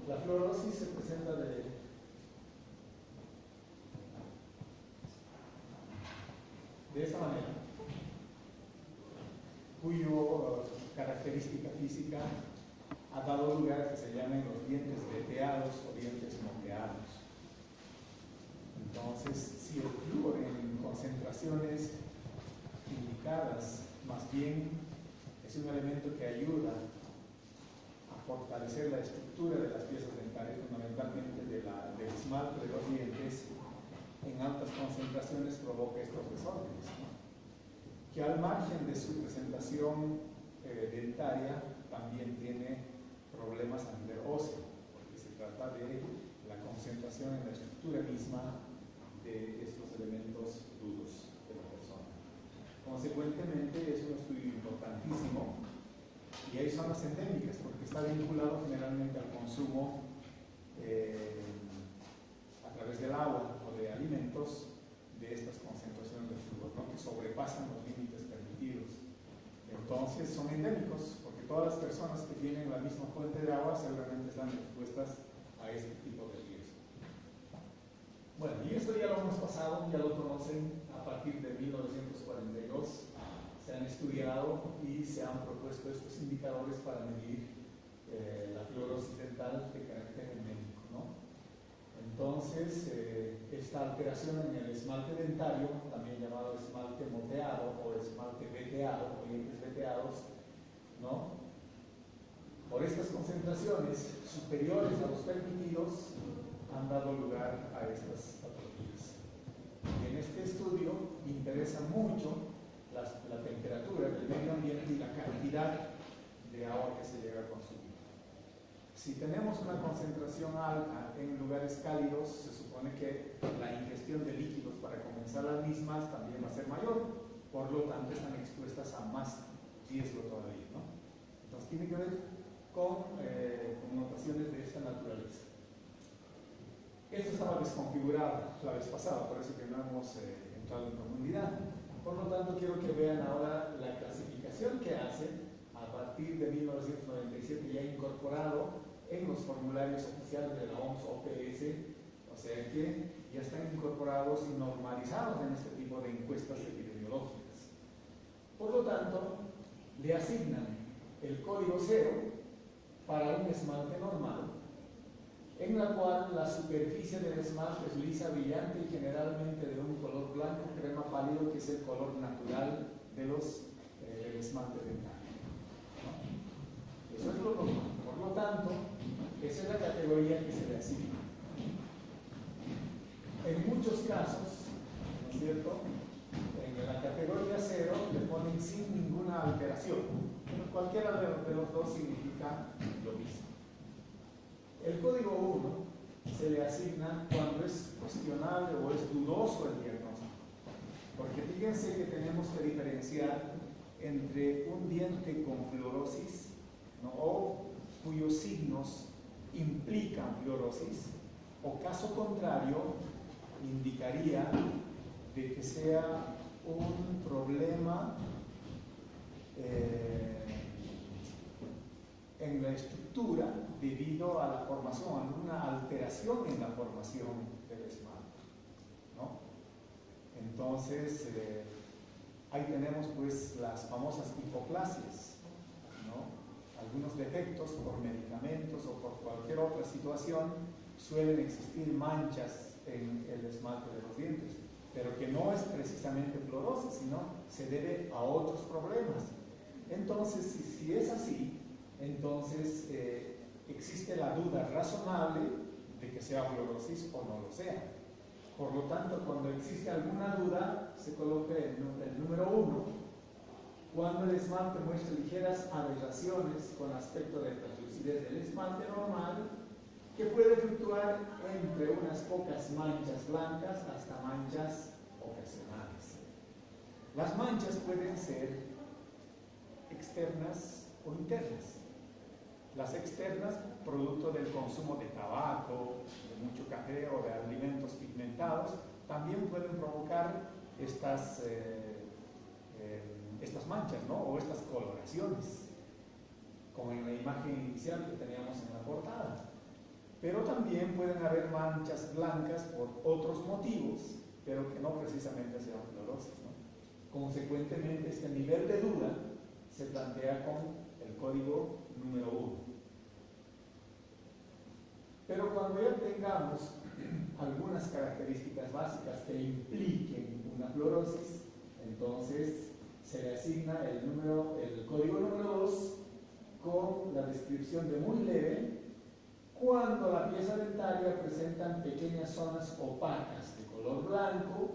La fluorosis se presenta de esta manera, cuyo característica física ha dado lugar a que se llamen los dientes veteados o dientes moteados. Entonces, si el flúor en concentraciones indicadas más bien es un elemento que ayuda a fortalecer la estructura de las piezas dentales, fundamentalmente del esmalte de los dientes, en altas concentraciones provoca estos desórdenes, ¿no? Que al margen de su presentación dentaria también tiene problemas a nivel óseo, porque se trata de la concentración en la estructura misma de estos elementos duros de la persona. Consecuentemente, es un estudio importantísimo y hay zonas endémicas, porque está vinculado generalmente al consumo a través del agua o de alimentos de estas concentraciones de flúor, ¿no? Que sobrepasan los límites permitidos. Entonces son endémicos, porque todas las personas que tienen la misma fuente de agua seguramente están expuestas a este tipo de riesgo. Bueno, y esto ya lo hemos pasado, ya lo conocen. A partir de 1942 se han estudiado y se han propuesto estos indicadores para medir la fluorosis dental de carácter endémico, ¿no? Entonces, esta alteración en el esmalte dentario, también llamado esmalte moteado o esmalte veteado o dientes veteados, ¿no? Por estas concentraciones superiores a los permitidos han dado lugar a estas patologías. Y en este estudio interesa mucho la temperatura del medio ambiente y la cantidad de agua que se llega a consumir. Si tenemos una concentración alta en lugares cálidos, se supone que la ingestión de líquidos para comenzar las mismas también va a ser mayor, por lo tanto están expuestas a más riesgo todavía, ¿no? Entonces tiene que ver con connotaciones de esta naturaleza. Esto estaba desconfigurado la vez pasada, por eso que no hemos entrado en profundidad. Por lo tanto, quiero que vean ahora la clasificación que hacen a partir de 1997, ya incorporado en los formularios oficiales de la OMS-OPS, o sea que ya están incorporados y normalizados en este tipo de encuestas epidemiológicas. Por lo tanto, le asignan el código 0 para un esmalte normal, en la cual la superficie del esmalte es lisa, brillante y generalmente de un color blanco, crema pálido, que es el color natural de del esmalte dental, ¿no? Eso es lo normal. Por lo tanto, esa es la categoría que se le asigna. En muchos casos, ¿no es cierto?, en la categoría 0 le ponen sin ninguna alteración. Pero cualquiera de los dos significa lo mismo. El código 1 se le asigna cuando es cuestionable o es dudoso el diagnóstico. Porque fíjense que tenemos que diferenciar entre un diente con fluorosis, ¿no?, o cuyos signos implican fluorosis, o caso contrario, indicaría de que sea un problema en la estructura debido a la formación, a una alteración en la formación del esmalte, ¿no? Entonces, ahí tenemos pues las famosas hipoplasias, ¿no? Algunos defectos por medicamentos o por cualquier otra situación suelen existir manchas en el esmalte de los dientes, pero que no es precisamente fluorosis, sino se debe a otros problemas. Entonces, si es así, entonces existe la duda razonable de que sea fluorosis o no lo sea. Por lo tanto, cuando existe alguna duda, se coloca el número 1. Cuando el esmalte muestra ligeras aberraciones con aspecto de translucidez del esmalte normal, que puede fluctuar entre unas pocas manchas blancas hasta manchas ocasionales. Las manchas pueden ser externas o internas. Las externas, producto del consumo de tabaco, de mucho café o de alimentos pigmentados, también pueden provocar estas manchas, ¿no?, o estas coloraciones, como en la imagen inicial que teníamos en la portada. Pero también pueden haber manchas blancas por otros motivos, pero que no precisamente sean fluorosis, ¿no? Consecuentemente, este nivel de duda se plantea con el código número 1. Pero cuando ya tengamos algunas características básicas que impliquen una fluorosis, entonces se le asigna el código número 2 con la descripción de muy leve cuando la pieza dentaria presenta pequeñas zonas opacas de color blanco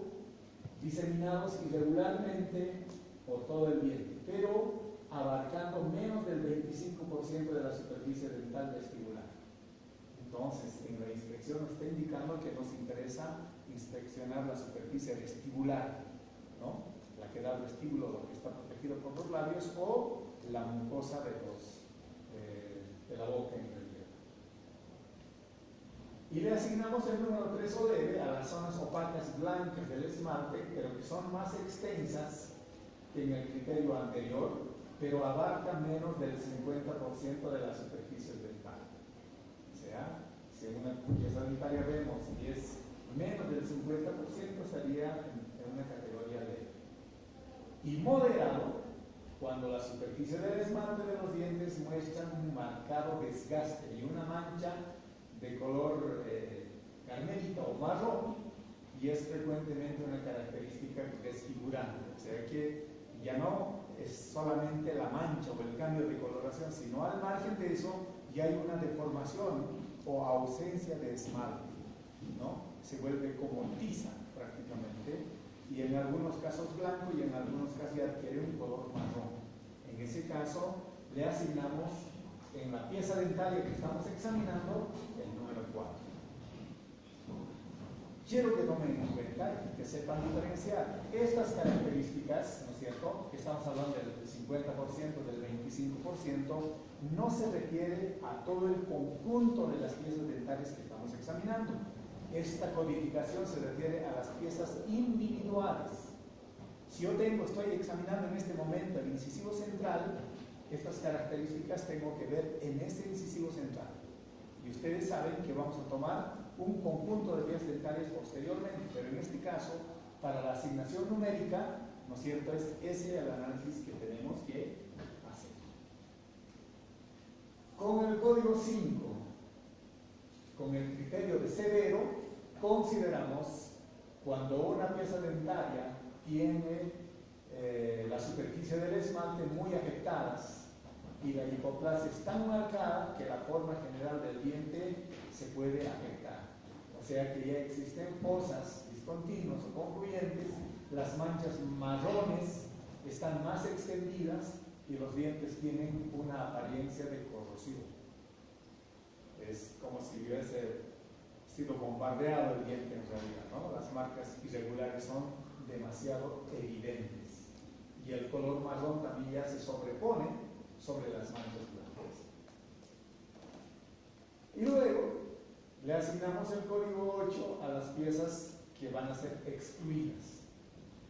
diseminados irregularmente por todo el diente, pero abarcando menos del 25% de la superficie dental vestibular. Entonces, en la inspección nos está indicando que nos interesa inspeccionar la superficie vestibular, ¿no? La que da el vestíbulo, lo que está protegido por los labios, o la mucosa de la boca en realidad. Y le asignamos el número 3 o leve a las zonas opacas blancas del esmalte, pero que son más extensas que en el criterio anterior, pero abarcan menos del 50% de la superficie dental. O sea, si en una pieza dentaria vemos y es menos del 50%, estaría en una categoría leve. Y moderado, cuando la superficie del esmalte de los dientes muestra un marcado desgaste y una mancha de color carmelita o marrón, y es frecuentemente una característica desfigurante, o sea que ya no es solamente la mancha o el cambio de coloración, sino al margen de eso ya hay una deformación o ausencia de esmalte, ¿no? Se vuelve como tiza prácticamente, y en algunos casos blanco y en algunos casos ya adquiere un color marrón. En ese caso le asignamos en la pieza dentaria que estamos examinando el número 4. Quiero que tomen en cuenta y que sepan diferenciar estas características, ¿no es cierto? Que estamos hablando del 50%, del 25%, no se refiere a todo el conjunto de las piezas dentarias que estamos examinando. Esta codificación se refiere a las piezas individuales. Si yo estoy examinando en este momento el incisivo central, estas características tengo que ver en este incisivo central. Y ustedes saben que vamos a tomar un conjunto de piezas dentarias posteriormente, pero en este caso, para la asignación numérica, ¿no es cierto?, es ese el análisis que tenemos que hacer. Con el código 5, con el criterio de severo, consideramos cuando una pieza dentaria tiene la superficie del esmalte muy afectadas y la hipoplasia es tan marcada que la forma general del diente se puede afectar. O sea que ya existen fosas discontinuas o confluyentes, las manchas marrones están más extendidas y los dientes tienen una apariencia de corrosión. Es como si hubiese sido bombardeado el diente en realidad, ¿no? Las marcas irregulares son demasiado evidentes y el color marrón también ya se sobrepone sobre las manchas blancas. Y luego le asignamos el código 8 a las piezas que van a ser excluidas.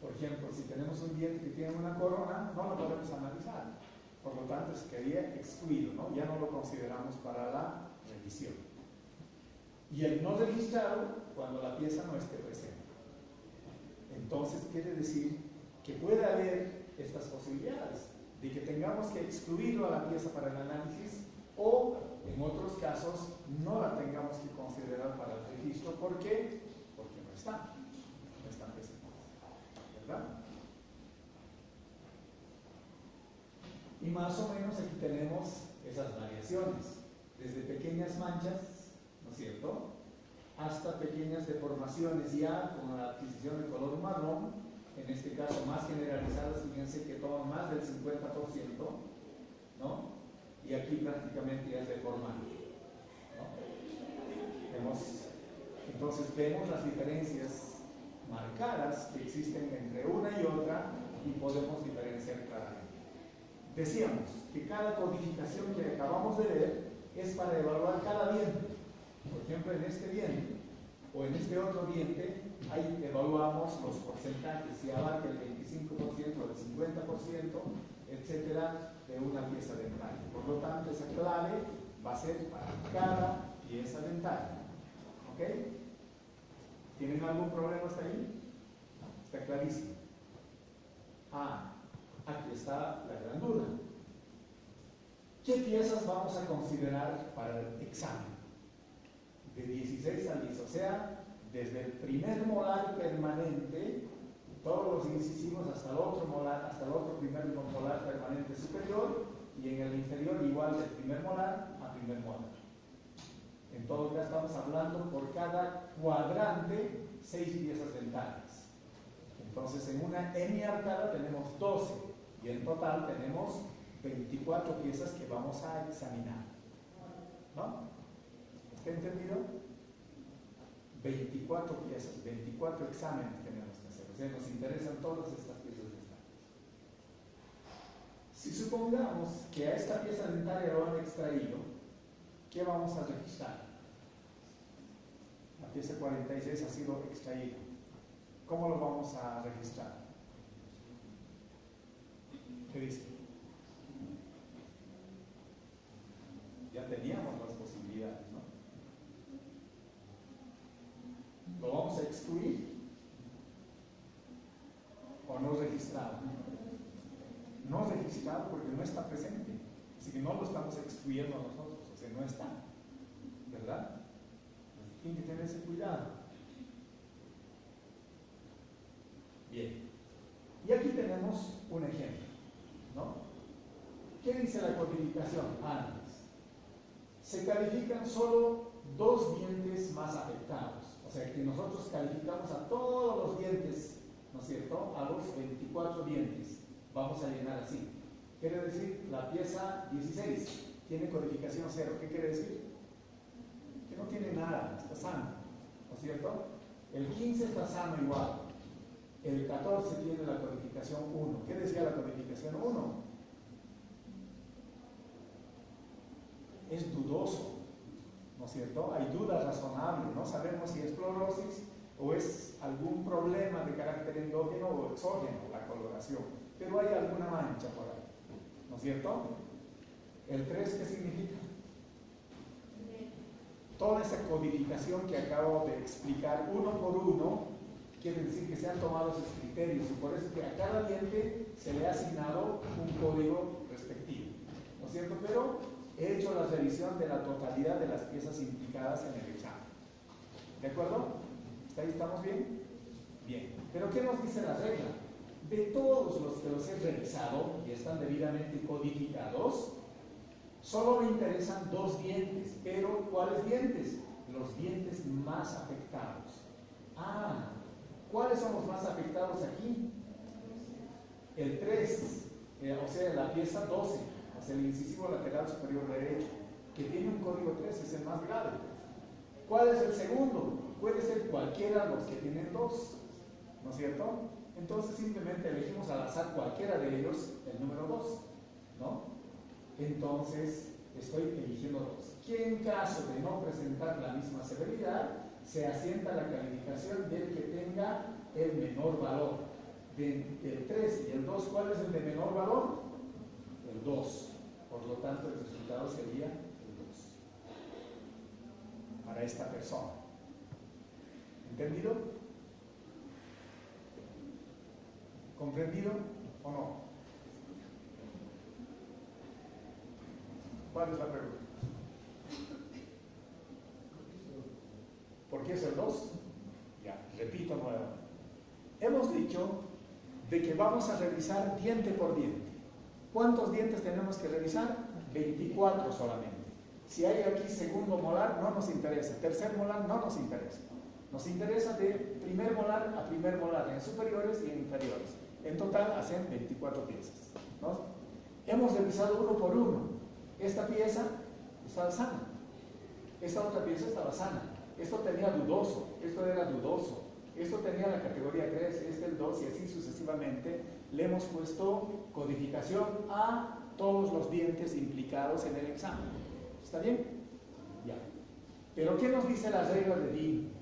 Por ejemplo, si tenemos un diente que tiene una corona, no lo podemos analizar. Por lo tanto, quedaría excluido, ¿no? Ya no lo consideramos para la revisión. Y el no registrado cuando la pieza no esté presente. Entonces, quiere decir que puede haber estas posibilidades de que tengamos que excluirlo a la pieza para el análisis o, en otros casos, no la tengamos que considerar para el registro. ¿Por qué? Porque no están presentes, ¿verdad? Y más o menos aquí tenemos esas variaciones, desde pequeñas manchas, ¿no es cierto?, hasta pequeñas deformaciones ya con la adquisición de color marrón, en este caso más generalizadas, fíjense que toman más del 50%, ¿no? Y aquí prácticamente ya es deformante, ¿no? Entonces vemos las diferencias marcadas que existen entre una y otra y podemos diferenciar claramente. Decíamos que cada codificación que acabamos de ver es para evaluar cada diente. Por ejemplo, en este diente o en este otro diente, ahí evaluamos los porcentajes, si abarca el 25% o el 50%, etcétera, de una pieza dental. Por lo tanto, esa clave va a ser para cada pieza. pieza dental. ¿Ok? ¿Tienen algún problema hasta ahí? Está clarísimo. Ah, aquí está la gran duda. ¿Qué piezas vamos a considerar para el examen? De 16 a 10, o sea, desde el primer molar permanente, todos los incisivos hasta el otro molar, hasta el otro primer molar permanente superior, y en el inferior igual del primer molar a primer molar. En todo caso estamos hablando por cada cuadrante 6 piezas dentales. Entonces en una hemiarcada tenemos 12 y en total tenemos 24 piezas que vamos a examinar. ¿No? ¿Está entendido? 24 piezas, 24 exámenes tenemos que hacer. O sea, nos interesan todas estas piezas dentales. Si supongamos que a esta pieza dentaria lo han extraído, ¿qué vamos a registrar? La pieza 46 ha sido extraída. ¿Cómo lo vamos a registrar? ¿Qué dice? Ya teníamos las posibilidades, ¿no? ¿Lo vamos a excluir o no registrado? No registrado porque no está presente, así que no lo estamos excluyendo nosotros, o sea, no está, ¿verdad? Tiene que tener ese cuidado. Bien, y aquí tenemos un ejemplo, ¿no? ¿Qué dice la codificación antes? Se califican solo 2 dientes más afectados. O sea que nosotros calificamos a todos los dientes, ¿no es cierto? A los 24 dientes. Vamos a llenar así. Quiere decir, la pieza 16 tiene codificación 0. ¿Qué quiere decir? Que no tiene nada, está sano, ¿no es cierto? El 15 está sano igual. El 14 tiene la codificación 1. ¿Qué decía la codificación 1? Es dudoso, ¿no es cierto? Hay dudas razonables, no sabemos si es fluorosis o es algún problema de carácter endógeno o exógeno, la coloración, pero hay alguna mancha por ahí, ¿no es cierto? ¿El 3 qué significa? Toda esa codificación que acabo de explicar uno por uno, quiere decir que se han tomado esos criterios y por eso es que a cada diente se le ha asignado un código respectivo, ¿no es cierto? Pero he hecho la revisión de la totalidad de las piezas implicadas en el examen. ¿De acuerdo? ¿Hasta ahí estamos bien? Bien. ¿Pero qué nos dice la regla? De todos los que los he revisado y están debidamente codificados, solo me interesan 2 dientes. ¿Pero cuáles dientes? Los dientes más afectados. Ah, ¿cuáles son los más afectados aquí? El 3, o sea, la pieza 12. El incisivo lateral superior derecho, que tiene un código 3, es el más grave. ¿Cuál es el segundo? Puede ser cualquiera de los que tienen 2, ¿no es cierto? Entonces simplemente elegimos al azar cualquiera de ellos, el número 2, ¿no? Entonces estoy eligiendo 2. Que en caso de no presentar la misma severidad, se asienta la calificación del que tenga el menor valor. Del 3 y el 2, ¿cuál es el de menor valor? El 2. Por lo tanto, el resultado sería el 2 para esta persona. ¿Entendido? ¿Comprendido o no? ¿Cuál es la pregunta? ¿Por qué es el 2? Ya, repito nuevamente. Hemos dicho de que vamos a revisar diente por diente. ¿Cuántos dientes tenemos que revisar? 24 solamente. Si hay aquí segundo molar, no nos interesa. Tercer molar, no nos interesa. Nos interesa de primer molar a primer molar, en superiores y en inferiores. En total hacen 24 piezas, ¿no? Hemos revisado uno por uno. Esta pieza estaba sana. Esta otra pieza estaba sana. Esto tenía dudoso. Esto era dudoso. Esto tenía la categoría 3, este el 2 y así sucesivamente. Le hemos puesto codificación a todos los dientes implicados en el examen. ¿Está bien? Ya. Pero ¿qué nos dice la regla de DIN?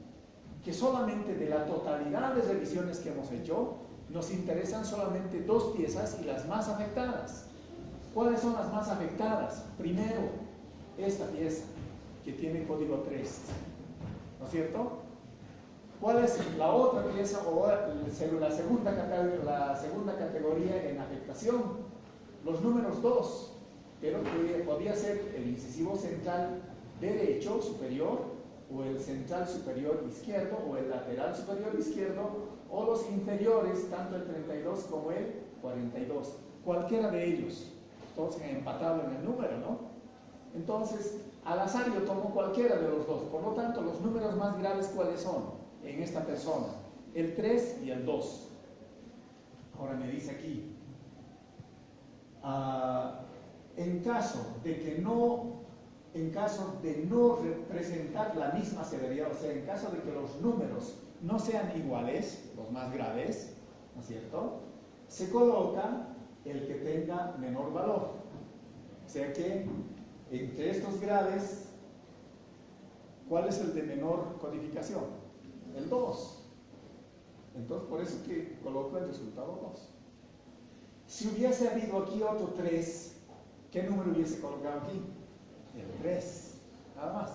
Que solamente de la totalidad de revisiones que hemos hecho, nos interesan solamente 2 piezas y las más afectadas. ¿Cuáles son las más afectadas? Primero, esta pieza. que tiene código 3, ¿no es cierto? ¿Cuál es la otra pieza o la segunda categoría en afectación? Los números 2, pero que podía ser el incisivo central derecho superior, o el central superior izquierdo, o el lateral superior izquierdo, o los inferiores, tanto el 32 como el 42. Cualquiera de ellos. Todos han empatado en el número, ¿no? Entonces, al azar yo tomo cualquiera de los dos. Por lo tanto, los números más graves, ¿cuáles son en esta persona? El 3 y el 2. Ahora me dice aquí, en caso de no representar la misma severidad, o sea, en caso de que los números no sean iguales, los más graves, ¿no es cierto?, se coloca el que tenga menor valor. O sea que entre estos graves, ¿cuál es el de menor codificación? El 2. Entonces, por eso que coloco el resultado 2. Si hubiese habido aquí otro 3, ¿qué número hubiese colocado aquí? El 3, nada más,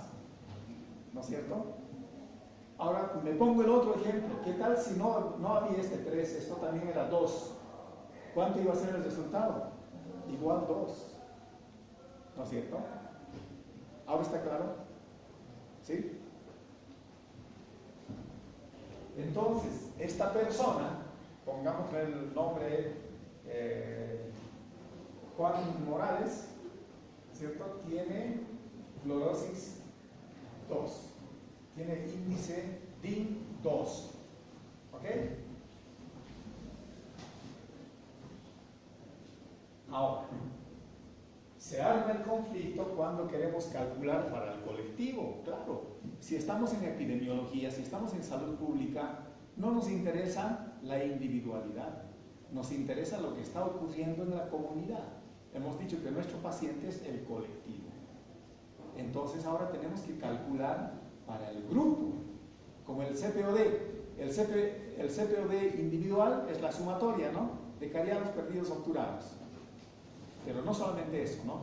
¿no es cierto? Ahora me pongo el otro ejemplo. ¿Qué tal si no había este 3? Esto también era 2. ¿Cuánto iba a ser el resultado? Igual 2, ¿no es cierto? ¿Ahora está claro? ¿Sí? Entonces, esta persona, pongámosle el nombre Juan Morales, ¿cierto? Tiene fluorosis 2, tiene índice DIN 2, ¿ok? Ahora, se arma el conflicto cuando queremos calcular para el colectivo. Claro, si estamos en epidemiología, si estamos en salud pública, no nos interesa la individualidad, nos interesa lo que está ocurriendo en la comunidad. Hemos dicho que nuestro paciente es el colectivo. Entonces ahora tenemos que calcular para el grupo, como el CPOD. El CPOD individual es la sumatoria, ¿no?, de cariados, perdidos, obturados. Pero no solamente eso, ¿no?,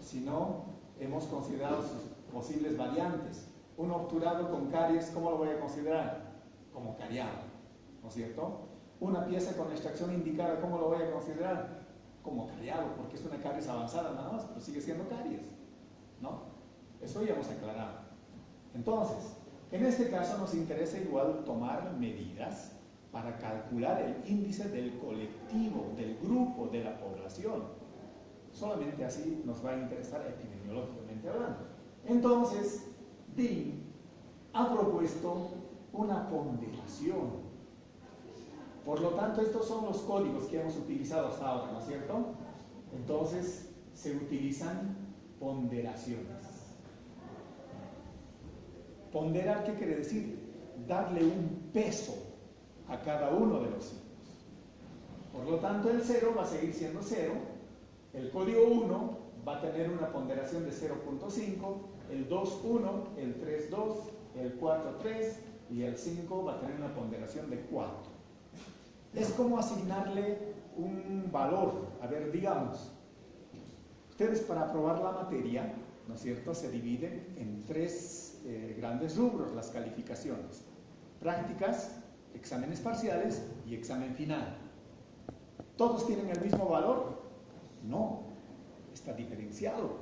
sino hemos considerado sus posibles variantes. Un obturado con caries, ¿cómo lo voy a considerar? Como cariado, ¿no es cierto? Una pieza con extracción indicada, ¿cómo lo voy a considerar? Como cariado, porque es una caries avanzada nada más, pero sigue siendo caries, ¿no? Eso ya hemos aclarado. Entonces, en este caso nos interesa igual tomar medidas para calcular el índice del colectivo, del grupo, de la población. Solamente así nos va a interesar epidemiológicamente hablando. Entonces, DIN ha propuesto una ponderación. Por lo tanto, estos son los códigos que hemos utilizado hasta ahora, ¿no es cierto? Entonces, se utilizan ponderaciones. Ponderar, ¿qué quiere decir? Darle un peso a cada uno de los signos. Por lo tanto, el 0 va a seguir siendo 0, el código 1 va a tener una ponderación de 0.5, el 2, 1, el 3, 2, el 4, 3 y el 5 va a tener una ponderación de 4. Es como asignarle un valor. A ver, digamos, ustedes para aprobar la materia, ¿no es cierto?, se dividen en 3 grandes rubros las calificaciones: prácticas, exámenes parciales y examen final. ¿Todos tienen el mismo valor? No, está diferenciado.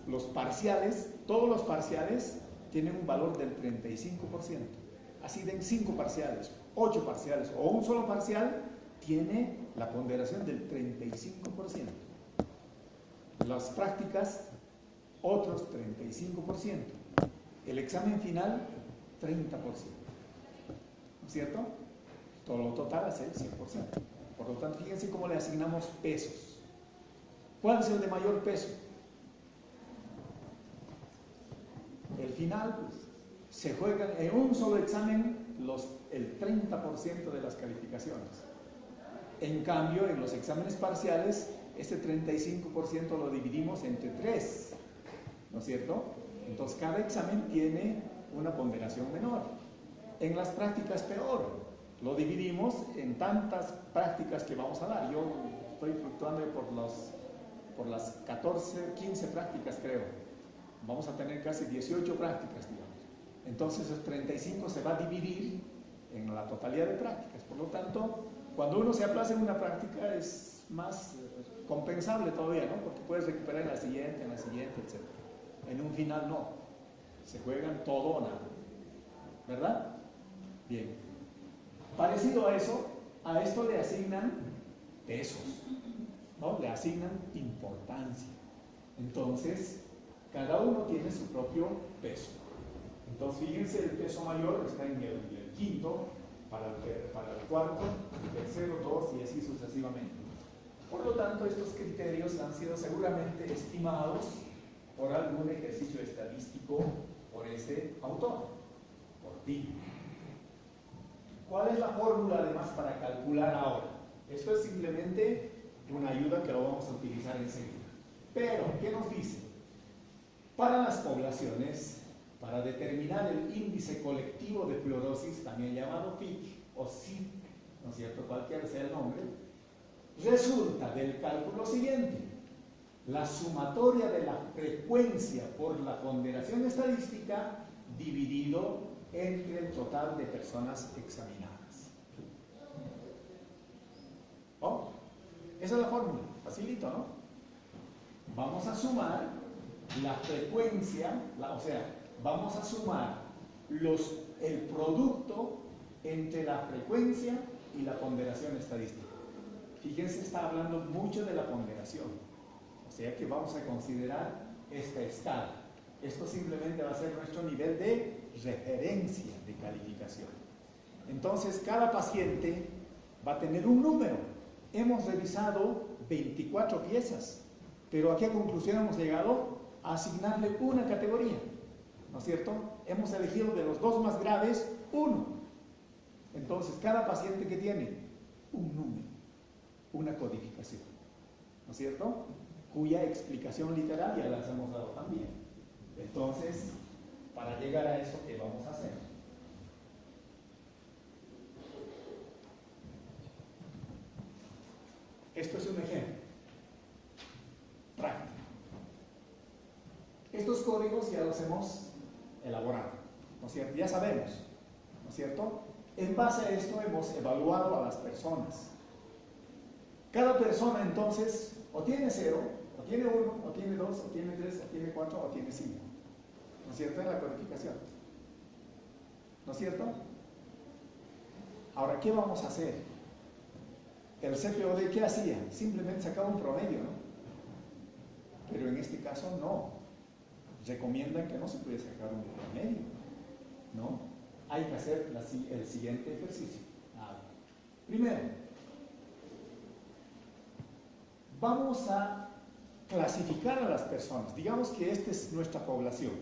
Los parciales, todos los parciales tienen un valor del 35%. Así den 5 parciales, 8 parciales o un solo parcial, tiene la ponderación del 35%. Las prácticas, otros 35%. El examen final, 30%. ¿No es cierto? Todo lo total hace el 100%. Por lo tanto, fíjense cómo le asignamos pesos. ¿Cuál es el de mayor peso? El final, pues, se juegan en un solo examen el 30% de las calificaciones. En cambio, en los exámenes parciales, este 35% lo dividimos entre 3, ¿no es cierto? Entonces, cada examen tiene una ponderación menor. En las prácticas, peor. Lo dividimos en tantas prácticas que vamos a dar. Yo estoy fluctuando por las 14, 15 prácticas, creo. vamos a tener casi 18 prácticas, digamos. Entonces el 35 se va a dividir en la totalidad de prácticas. Por lo tanto, cuando uno se aplaza en una práctica es más compensable todavía, ¿no? Porque puedes recuperar en la siguiente, etc. En un final no. Se juegan todo o nada. ¿Verdad? Bien. Parecido a eso, a esto le asignan pesos, ¿no? Le asignan importancia. Entonces, cada uno tiene su propio peso. Entonces, fíjense, el peso mayor está en el quinto, para el cuarto, el tercero, 2 y así sucesivamente. Por lo tanto, estos criterios han sido seguramente estimados por algún ejercicio estadístico por ese autor, por ti. ¿Cuál es la fórmula además para calcular ahora? Esto es simplemente una ayuda que lo vamos a utilizar enseguida. Pero, ¿qué nos dice? Para las poblaciones, para determinar el índice colectivo de fluorosis, también llamado FIC o SIC, ¿no es cierto? Cualquiera sea el nombre, resulta del cálculo siguiente: la sumatoria de la frecuencia por la ponderación estadística dividido entre el total de personas examinadas. ¿Oh? Esa es la fórmula, facilito, ¿no? Vamos a sumar la frecuencia, o sea, vamos a sumar el producto entre la frecuencia y la ponderación estadística. Fíjense, está hablando mucho de la ponderación. O sea que vamos a considerar esta escala. Esto simplemente va a ser nuestro nivel de referencia de calificación. Entonces, cada paciente va a tener un número. Hemos revisado 24 piezas, pero ¿a qué conclusión hemos llegado? A asignarle una categoría, ¿no es cierto? Hemos elegido de los dos más graves, uno. Entonces, cada paciente que tiene un número, una codificación, ¿no es cierto? Cuya explicación literal ya las hemos dado también. Entonces, para llegar a eso, ¿qué vamos a hacer? Esto es un ejemplo práctico. Estos códigos ya los hemos elaborado, ¿no es cierto? Ya sabemos, ¿no es cierto? En base a esto hemos evaluado a las personas. Cada persona entonces o tiene 0, o tiene 1, o tiene 2, o tiene 3, o tiene 4, o tiene 5. ¿No es cierto? En la codificación. ¿No es cierto? Ahora, ¿qué vamos a hacer? El CPOD, ¿qué hacía? Simplemente sacaba un promedio, ¿no? Pero en este caso no. Recomiendan que no se puede sacar un promedio, ¿no? Hay que hacer el siguiente ejercicio. Primero, vamos a clasificar a las personas. Digamos que esta es nuestra población.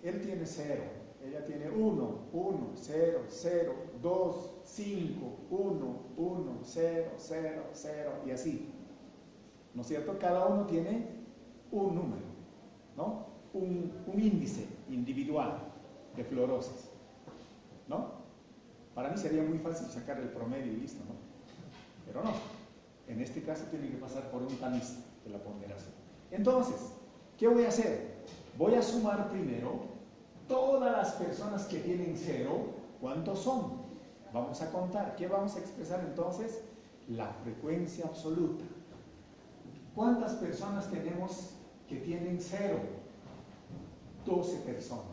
Él tiene 0, ella tiene 1, 1, 0, 0, 2, 5, 1, 1, 0, 0, 0 y así. ¿No es cierto? Cada uno tiene un número, ¿no? Un índice individual de fluorosis, ¿no? Para mí sería muy fácil sacar el promedio y listo, ¿no? Pero no. En este caso tiene que pasar por un tamiz de la ponderación. Entonces, ¿qué voy a hacer? Voy a sumar primero todas las personas que tienen 0, ¿cuántos son? Vamos a contar. ¿Qué vamos a expresar entonces? La frecuencia absoluta. ¿Cuántas personas tenemos que tienen 0? 12 personas.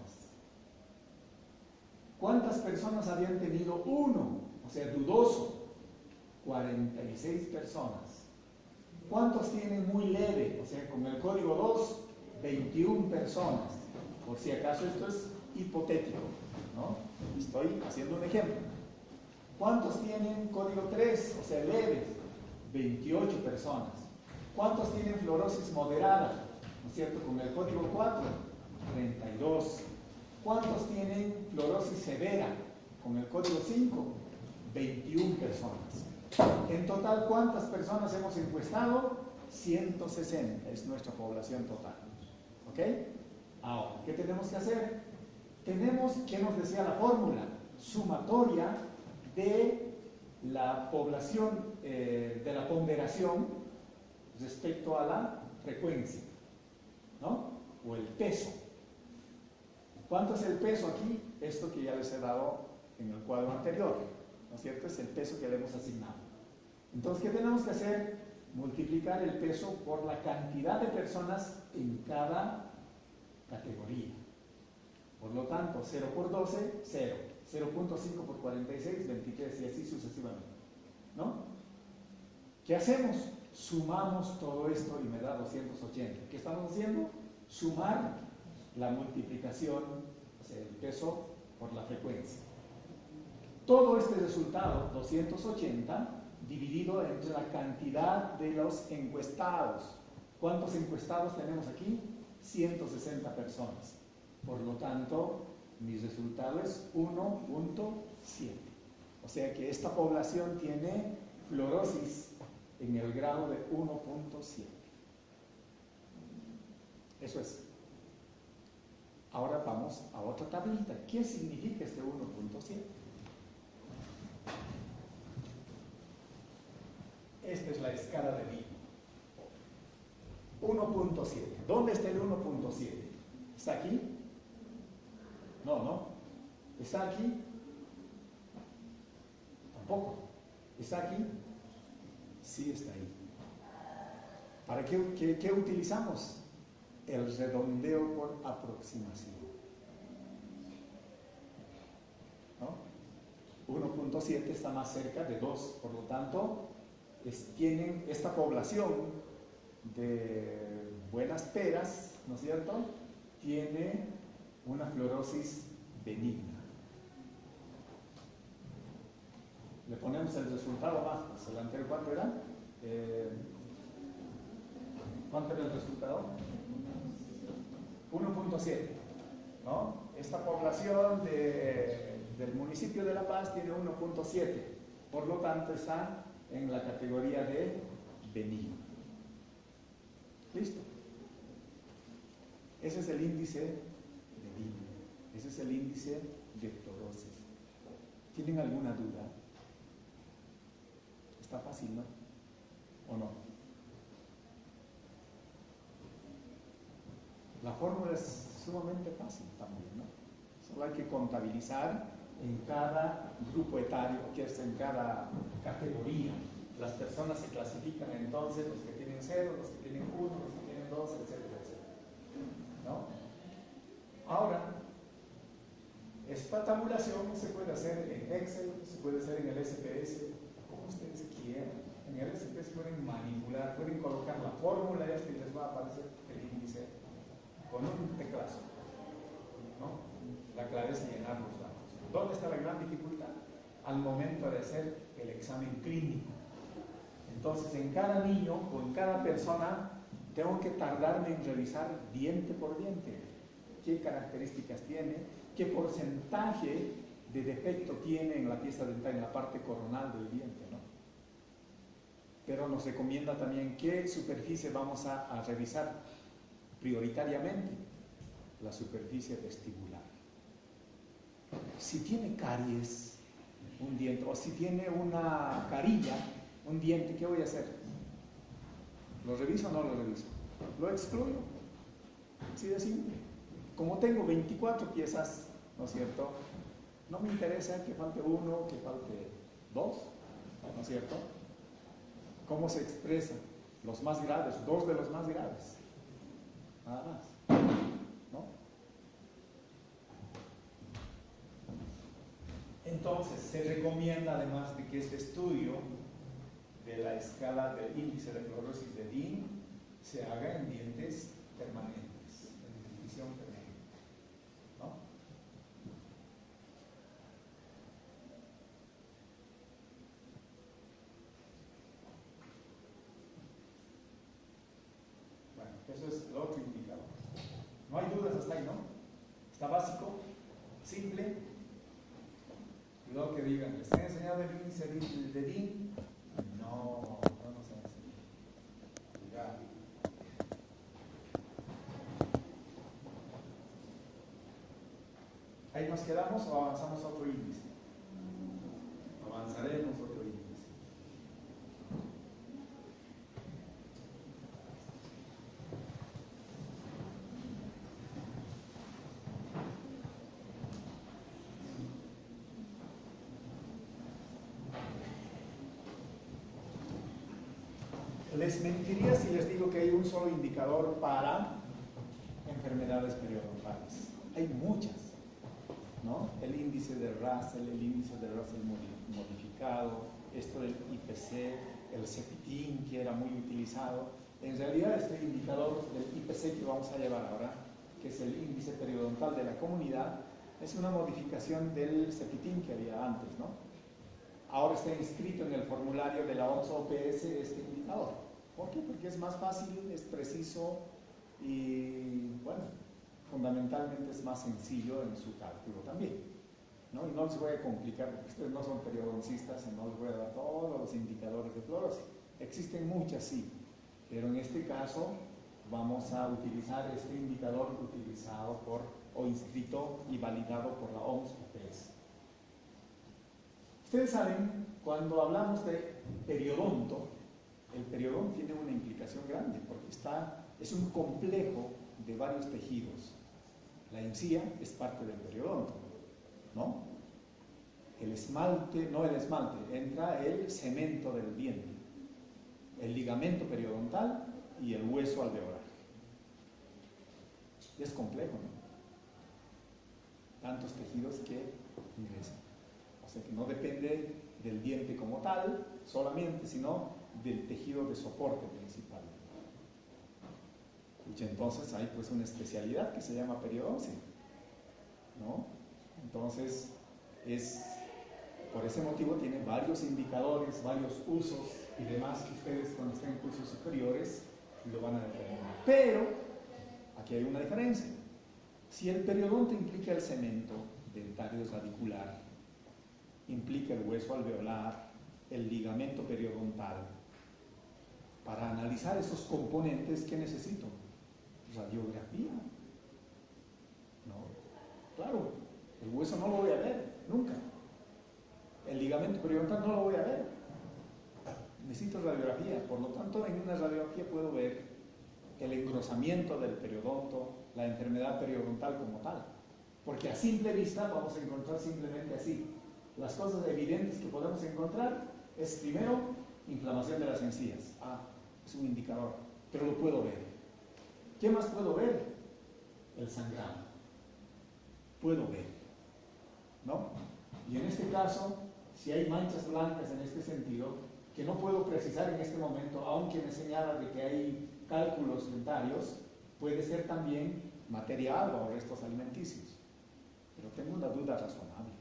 ¿Cuántas personas habían tenido 1? O sea, dudoso. 46 personas. ¿Cuántos tienen muy leve? O sea, con el código 2, 21 personas. Por si acaso esto es hipotético, ¿no? Estoy haciendo un ejemplo. ¿Cuántos tienen código 3? O sea, leves. 28 personas. ¿Cuántos tienen fluorosis moderada? ¿No es cierto? Con el código 4, 32. ¿Cuántos tienen fluorosis severa? Con el código 5, 21 personas. En total, ¿cuántas personas hemos encuestado? 160 es nuestra población total. ¿Ok? Ahora, ¿qué tenemos que hacer? Tenemos, ¿qué nos decía la fórmula? Sumatoria de la población, de la ponderación respecto a la frecuencia. ¿no? O el peso. ¿Cuánto es el peso aquí? Esto que ya les he dado en el cuadro anterior, ¿no es cierto? Es el peso que le hemos asignado. Entonces, ¿qué tenemos que hacer? Multiplicar el peso por la cantidad de personas en cada categoría. Por lo tanto, 0 por 12, 0. 0.5 por 46, 23 y así sucesivamente, ¿no? ¿Qué hacemos? Sumamos todo esto y me da 280. ¿Qué estamos haciendo? Sumar la multiplicación, o sea, el peso por la frecuencia. Todo este resultado, 280, dividido entre la cantidad de los encuestados. ¿Cuántos encuestados tenemos aquí? 160 personas. Por lo tanto, mi resultado es 1.7. O sea que esta población tiene fluorosis en el grado de 1.7. Eso es. Ahora vamos a otra tablita. ¿Qué significa este 1.7? Esta es la escala de Dinh. 1.7. ¿Dónde está el 1.7? ¿Está aquí? No. ¿Está aquí? Tampoco. ¿Está aquí? Sí está ahí. ¿Para qué utilizamos? El redondeo por aproximación. ¿No? 1.7 está más cerca de 2, por lo tanto, tienen esta población de buenas peras, ¿no es cierto? Tiene una fluorosis benigna. Le ponemos el resultado más, pues el anterior, ¿cuánto era? ¿Cuánto era el resultado? 1.7, ¿no? Esta población del municipio de La Paz tiene 1.7, por lo tanto está en la categoría de benigno. ¿Listo? Ese es el índice de Dinh. Ese es el índice de fluorosis. ¿Tienen alguna duda? Está fácil, ¿no? ¿O no? La fórmula es sumamente fácil también, ¿no? Solo hay que contabilizar en cada grupo etario, que es en cada categoría. Las personas se clasifican entonces, los que tienen 0, los que tienen 1, los que tienen 2, etcétera, etcétera, ¿no? Ahora, esta tabulación se puede hacer en Excel, se puede hacer en el SPS, como ustedes quieran. En el SPS pueden manipular, pueden colocar la fórmula esta y les va a aparecer el índice con un teclazo, ¿no? La clave es llenar los datos. ¿Dónde está la gran dificultad? Al momento de hacer el examen clínico. Entonces, en cada niño o en cada persona tengo que tardarme en revisar diente por diente qué características tiene, qué porcentaje de defecto tiene en la pieza dental, en la parte coronal del diente, ¿no? Pero nos recomienda también qué superficie vamos a revisar prioritariamente: la superficie vestibular. Si tiene caries un diente, o si tiene una carilla un diente, ¿qué voy a hacer? ¿Lo reviso o no lo reviso? Lo excluyo. Así de simple. Como tengo 24 piezas, ¿no es cierto? No me interesa que falte uno, que falte dos, ¿no es cierto? ¿Cómo se expresa? Los más graves, dos de los más graves. Nada más, ¿no? Entonces, se recomienda además de que este estudio de la escala del índice de fluorosis de Dinh se haga en dientes permanentes, en dentición permanente, ¿no? Bueno, eso es lo otro indicador. No hay dudas hasta ahí, ¿no? Está básico, simple. Lo que digan, ¿les han enseñado el índice de Dinh? No nos han enseñado. Ya. ¿Ahí nos quedamos o avanzamos a otro índice? Avanzaremos a otro índice. Les mentiría si les digo que hay un solo indicador para enfermedades periodontales. Hay muchas, ¿no? El índice de Russell, el índice de Russell modificado, esto del IPC, el cepitín que era muy utilizado. En realidad este indicador del IPC que vamos a llevar ahora, que es el índice periodontal de la comunidad, es una modificación del cepitín que había antes, ¿no? Ahora está inscrito en el formulario de la OMS-OPS este indicador. ¿Por qué? Porque es más fácil, es preciso y, bueno, fundamentalmente es más sencillo en su cálculo también, ¿no? Y no les voy a complicar, porque ustedes no son periodoncistas y no les voy a dar todos los indicadores de fluorosis. Existen muchas, sí, pero en este caso vamos a utilizar este indicador utilizado por, o inscrito y validado por la OMS-OPS. Ustedes saben, cuando hablamos de periodonto, el periodonto tiene una implicación grande, porque es un complejo de varios tejidos. La encía es parte del periodonto, ¿no? El esmalte, no el esmalte, entra el cemento del diente, el ligamento periodontal y el hueso alveolar. Es complejo, ¿no? Tantos tejidos que ingresan. O sea que no depende del diente como tal solamente, sino del tejido de soporte principal. Y entonces hay pues una especialidad que se llama periodoncia, ¿no? Entonces por ese motivo tiene varios indicadores, varios usos y demás que ustedes cuando estén en cursos superiores lo van a determinar. Pero aquí hay una diferencia. Si el periodonto implica el cemento dentario radicular, implica el hueso alveolar, el ligamento periodontal, para analizar esos componentes, ¿qué necesito? Radiografía. No, claro, el hueso no lo voy a ver, nunca. El ligamento periodontal no lo voy a ver. Necesito radiografía, por lo tanto en una radiografía puedo ver el engrosamiento del periodonto, la enfermedad periodontal como tal. Porque a simple vista vamos a encontrar simplemente así. Las cosas evidentes que podemos encontrar es primero inflamación de las encías. Es un indicador, pero lo puedo ver. ¿Qué más puedo ver? El sangrado. Puedo ver, ¿no? Y en este caso, si hay manchas blancas en este sentido, que no puedo precisar en este momento, aunque me señala de que hay cálculos dentarios, puede ser también materia alba o restos alimenticios. Pero tengo una duda razonable.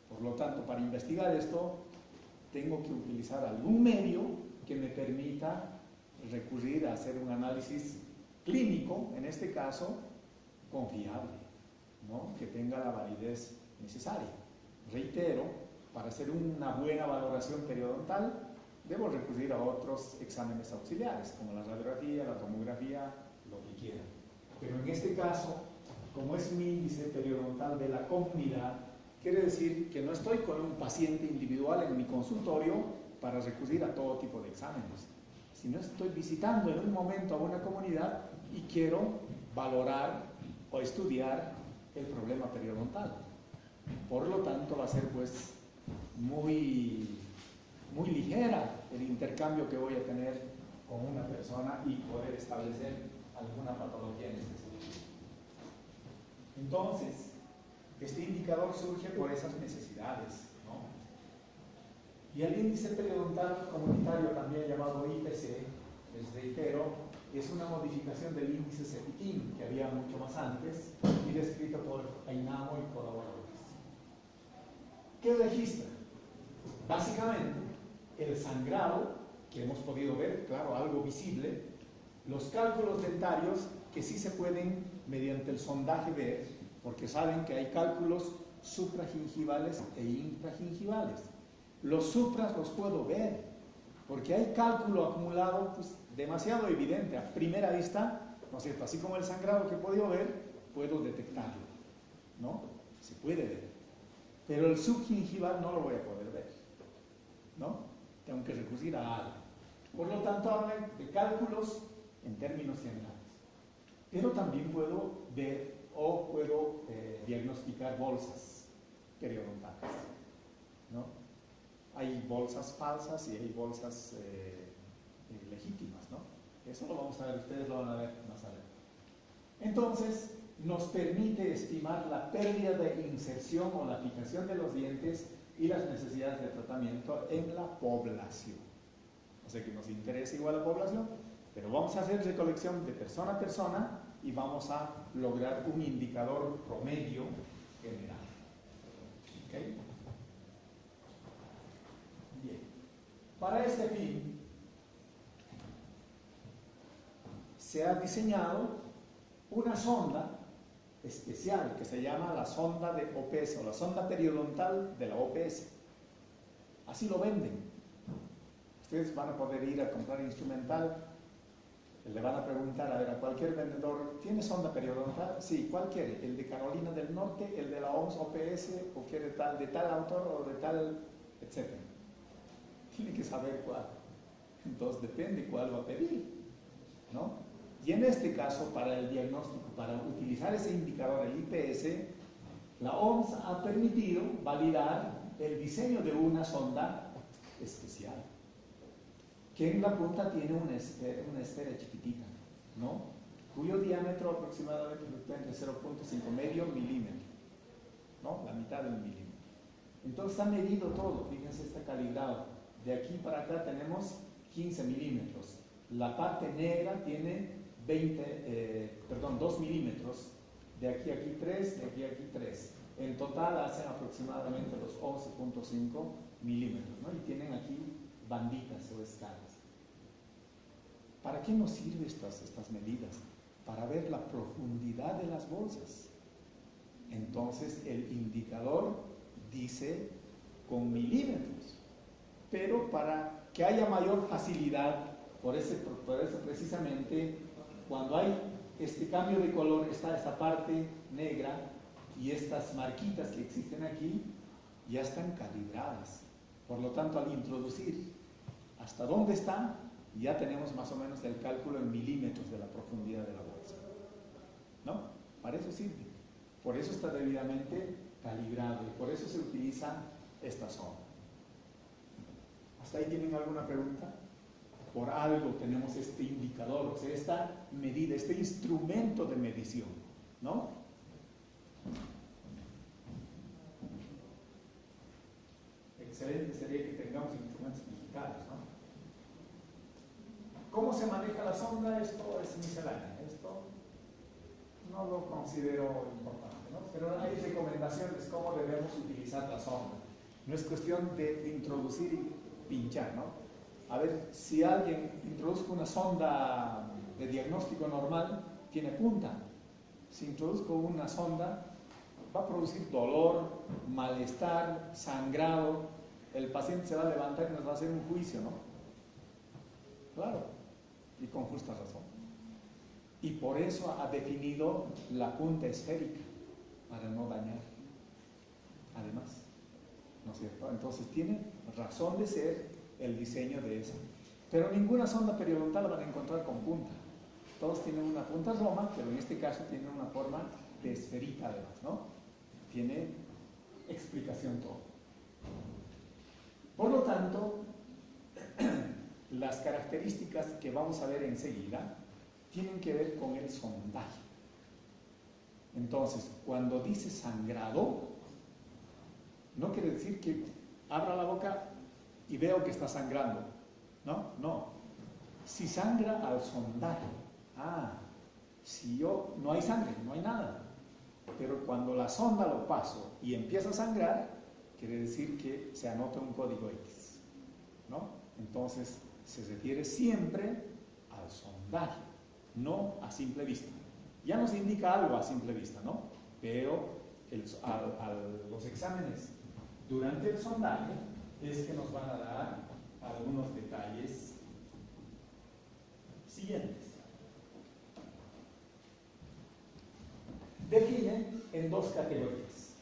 Por lo tanto, para investigar esto, tengo que utilizar algún medio que me permita recurrir a hacer un análisis clínico, en este caso, confiable, ¿no? Que tenga la validez necesaria. Reitero, para hacer una buena valoración periodontal, debo recurrir a otros exámenes auxiliares, como la radiografía, la tomografía, lo que quiera. Pero en este caso, como es un índice periodontal de la comunidad, quiere decir que no estoy con un paciente individual en mi consultorio para recurrir a todo tipo de exámenes, sino estoy visitando en un momento a una comunidad y quiero valorar o estudiar el problema periodontal. Por lo tanto, va a ser pues muy ligera el intercambio que voy a tener con una persona y poder establecer alguna patología en este sentido. Entonces, este indicador surge por esas necesidades, ¿no? Y el índice periodontal comunitario, también llamado IPC, les reitero, es una modificación del índice cepitín que había mucho más antes y descrito por Ainamo y colaboradores. ¿Qué registra? Básicamente, el sangrado, que hemos podido ver, claro, algo visible, los cálculos dentarios que sí se pueden, mediante el sondaje, ver, porque saben que hay cálculos supragingivales e infragingivales. Los supras los puedo ver, porque hay cálculo acumulado pues, demasiado evidente a primera vista, ¿no es cierto? Así como el sangrado que he podido ver, puedo detectarlo, ¿no? Se puede ver. Pero el subgingival no lo voy a poder ver, ¿no? Tengo que recurrir a algo. Por lo tanto, hablan de cálculos en términos generales. Pero también puedo ver o puedo diagnosticar bolsas periodontales, ¿no? Hay bolsas falsas y hay bolsas legítimas, ¿no? Eso lo vamos a ver, ustedes lo van a ver más adelante. Entonces, nos permite estimar la pérdida de inserción o la fijación de los dientes y las necesidades de tratamiento en la población. O sea que nos interesa igual la población, pero vamos a hacer recolección de persona a persona y vamos a lograr un indicador promedio general. ¿Okay? Bien. Para este fin, se ha diseñado una sonda especial que se llama la sonda de OPS o la sonda periodontal de la OPS. Así lo venden. Ustedes van a poder ir a comprar instrumental, le van a preguntar a cualquier vendedor, ¿tiene sonda periodontal? Sí, ¿cuál quiere? ¿El de Carolina del Norte, el de la OMS OPS o quiere de tal autor o de tal, etcétera? Tiene que saber cuál. Entonces depende cuál va a pedir, ¿no? Y en este caso, para el diagnóstico, para utilizar ese indicador, el IPS, la OMS ha permitido validar el diseño de una sonda especial, que en la punta tiene una esfera chiquitita, ¿no? Cuyo diámetro aproximadamente fluctúa entre 0.5 medio milímetro, ¿no? La mitad de un milímetro. Entonces ha medido todo, fíjense, está calibrado. De aquí para acá tenemos 15 milímetros. La parte negra tiene 2 milímetros. De aquí a aquí 3, de aquí a aquí 3. En total hacen aproximadamente los 11.5 milímetros, ¿no? Y tienen aquí banditas o escalas. ¿Para qué nos sirven estas medidas? Para ver la profundidad de las bolsas. Entonces el indicador dice con milímetros, pero para que haya mayor facilidad, por eso precisamente cuando hay este cambio de color, está esta parte negra y estas marquitas que existen aquí ya están calibradas. Por lo tanto, al introducir hasta dónde están, ya tenemos más o menos el cálculo en milímetros de la profundidad de la bolsa, ¿no? Para eso sirve. Por eso está debidamente calibrado y por eso se utiliza esta sonda. ¿Hasta ahí tienen alguna pregunta? Por algo tenemos este indicador, o sea, esta medida, este instrumento de medición, ¿no? Excelente sería que tengamos instrumentos digitales, ¿no? ¿Cómo se maneja la sonda? Esto es misceláneo, esto no lo considero importante, ¿no? Pero hay recomendaciones cómo debemos utilizar la sonda. No es cuestión de introducir y pinchar, ¿no? A ver, si alguien introduzca una sonda de diagnóstico normal, tiene punta. Si introduzco una sonda, va a producir dolor, malestar, sangrado. El paciente se va a levantar y nos va a hacer un juicio, ¿no? Claro, y con justa razón. Y por eso ha definido la punta esférica, para no dañar. Además, ¿no es cierto? Entonces tiene razón de ser el diseño de esa. Pero ninguna sonda periodontal la van a encontrar con punta. Todos tienen una punta roma, pero en este caso tienen una forma de esferita además, ¿no? Tiene explicación todo. Por lo tanto, las características que vamos a ver enseguida tienen que ver con el sondaje. Entonces, cuando dice sangrado, no quiere decir que abra la boca y veo que está sangrando, ¿no? No. Si sangra al sondaje, si yo no hay sangre, no hay nada. Pero cuando la sonda lo paso y empieza a sangrar, quiere decir que se anota un código X, ¿no? Entonces se refiere siempre al sondaje, no a simple vista. Ya nos indica algo a simple vista, ¿no? Pero los exámenes durante el sondaje es que nos van a dar algunos detalles siguientes. Definen en dos categorías: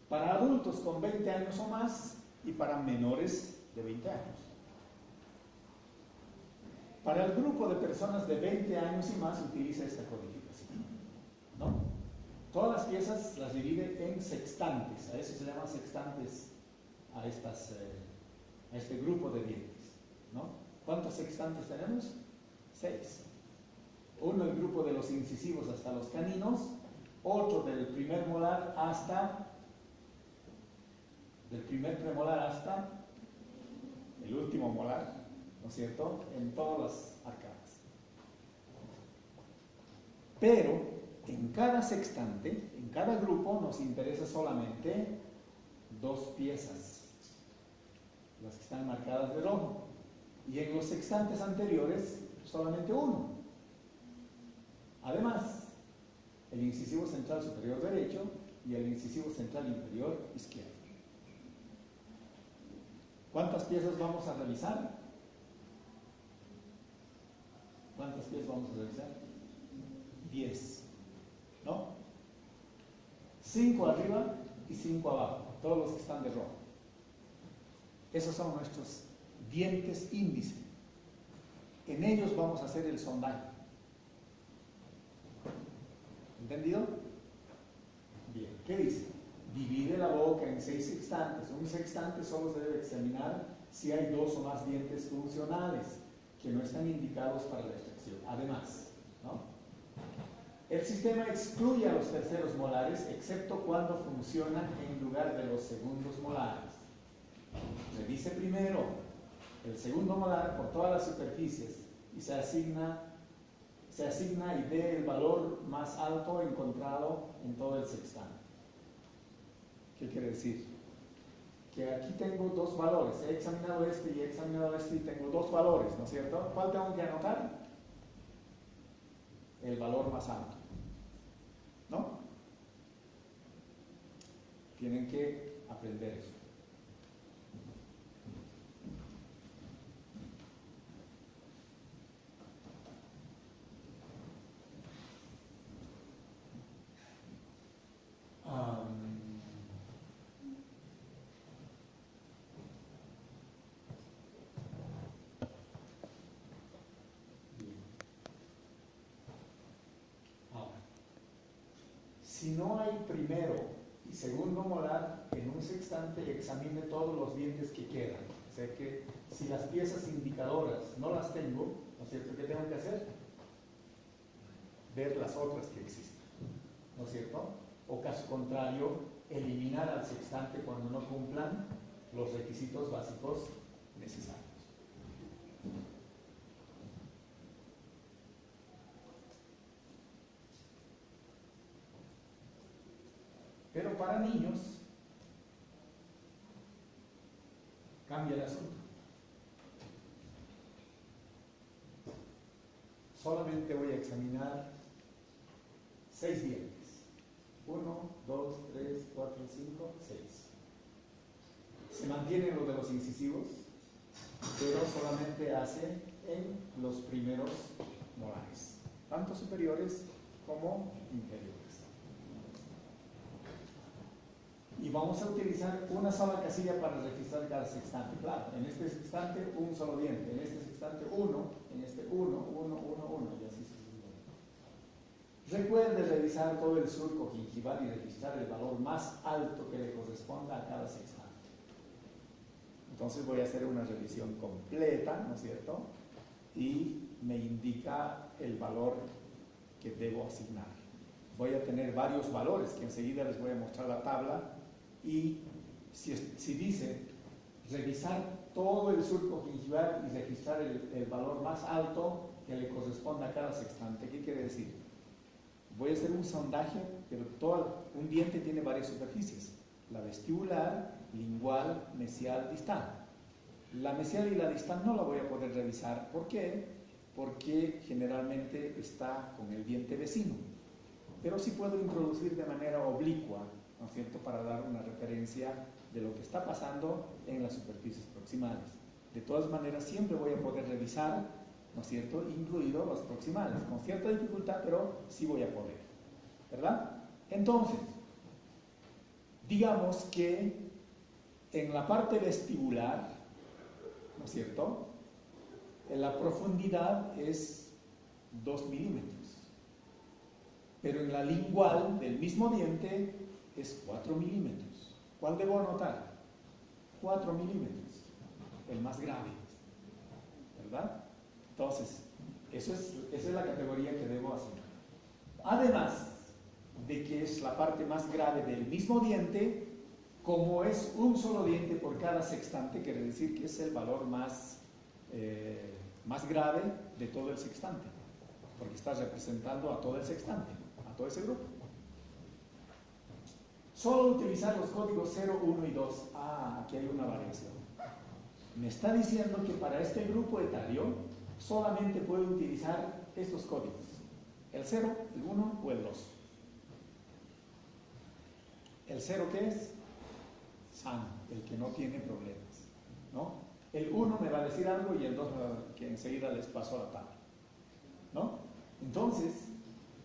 para adultos con 20 años o más y para menores de 20 años. Para el grupo de personas de 20 años y más utiliza esta codificación, ¿no? Todas las piezas las divide en sextantes, a eso se llama sextantes a este grupo de dientes, ¿no? ¿Cuántos sextantes tenemos? 6. Uno el grupo de los incisivos hasta los caninos, otro del primer molar del primer premolar hasta el último molar, ¿no es cierto?, en todas las arcadas. Pero en cada sextante, en cada grupo, nos interesa solamente 2 piezas, las que están marcadas de rojo, y en los sextantes anteriores solamente 1. Además, el incisivo central superior derecho y el incisivo central inferior izquierdo. ¿Cuántas piezas vamos a realizar? ¿Cuántas piezas vamos a realizar? 10, ¿no? 5 arriba y 5 abajo, todos los que están de rojo. Esos son nuestros dientes índice. En ellos vamos a hacer el sondaje. ¿Entendido? Bien, ¿qué dice? Divide la boca en 6 sextantes. Un sextante solo se debe examinar si hay 2 o más dientes funcionales que no están indicados para la extracción. Además, ¿no?, el sistema excluye a los terceros molares, excepto cuando funcionan en lugar de los segundos molares. Revise primero el segundo molar por todas las superficies y se asigna y dé el valor más alto encontrado en todo el sextante. ¿Qué quiere decir? Que aquí tengo 2 valores. He examinado este y he examinado este y tengo 2 valores, ¿no es cierto? ¿Cuál tengo que anotar? El valor más alto, ¿no? Tienen que aprender eso. Si no hay primero y segundo molar en un sextante, examine todos los dientes que quedan. O sea que si las piezas indicadoras no las tengo, ¿no es cierto? ¿Qué tengo que hacer? Ver las otras que existen, ¿no es cierto? O caso contrario, eliminar al sextante cuando no cumplan los requisitos básicos necesarios. Pero para niños cambia el asunto. Solamente voy a examinar 6 dientes. 1, 2, 3, 4, 5, 6. Se mantiene lo de los incisivos, pero solamente hace en los primeros molares, tanto superiores como inferiores. Y vamos a utilizar una sola casilla para registrar cada sextante. Claro, en este sextante un solo diente, en este sextante 1, en este 1, 1, 1, 1 y así sucesivamente. Recuerde revisar todo el surco gingival y registrar el valor más alto que le corresponda a cada sextante. Entonces voy a hacer una revisión completa, ¿no es cierto? Y me indica el valor que debo asignar. Voy a tener varios valores que enseguida les voy a mostrar la tabla. Y si dice revisar todo el surco gingival y registrar el valor más alto que le corresponda a cada sextante, ¿qué quiere decir? Voy a hacer un sondaje, pero un diente tiene varias superficies: la vestibular, lingual, mesial, distal. La mesial y la distal no la voy a poder revisar. ¿Por qué? Porque generalmente está con el diente vecino, pero sí puedo introducir de manera oblicua, ¿no es cierto?, para dar una referencia de lo que está pasando en las superficies proximales. De todas maneras, siempre voy a poder revisar, ¿no es cierto?, incluidos los proximales, con cierta dificultad, pero sí voy a poder, ¿verdad? Entonces, digamos que en la parte vestibular, ¿no es cierto?, la profundidad es 2 milímetros, pero en la lingual del mismo diente es 4 milímetros. ¿Cuál debo anotar? 4 milímetros, el más grave, ¿verdad? Entonces, esa es la categoría que debo hacer. Además de que es la parte más grave del mismo diente, como es un solo diente por cada sextante, quiere decir que es el valor más grave de todo el sextante, porque está representando a todo el sextante, a todo ese grupo. Solo utilizar los códigos 0, 1 y 2. Ah, aquí hay una variación. Me está diciendo que para este grupo etario solamente puedo utilizar estos códigos: el 0, el 1 o el 2. ¿El 0 qué es? Sano, el que no tiene problemas, ¿no? El 1 me va a decir algo y el 2 que enseguida les paso a la tabla, ¿no? Entonces,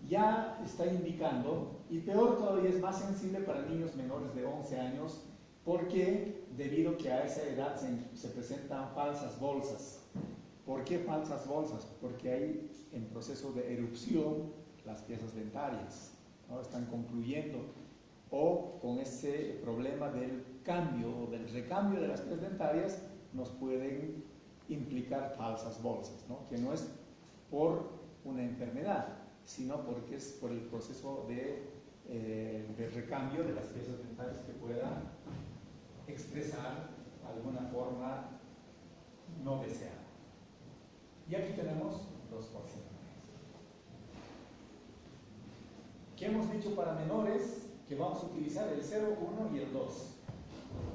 ya está indicando, y peor todavía, es más sensible para niños menores de 11 años, porque debido que a esa edad se presentan falsas bolsas. ¿Por qué falsas bolsas? Porque hay en proceso de erupción las piezas dentarias, ¿no? Están concluyendo, o con ese problema del cambio o del recambio de las piezas dentarias nos pueden implicar falsas bolsas, ¿no? Que no es por una enfermedad, sino porque es por el proceso de recambio de las piezas dentarias que pueda expresar alguna forma no deseada. Y aquí tenemos los porcentajes. ¿Qué hemos dicho para menores? Que vamos a utilizar el 0, 1 y el 2.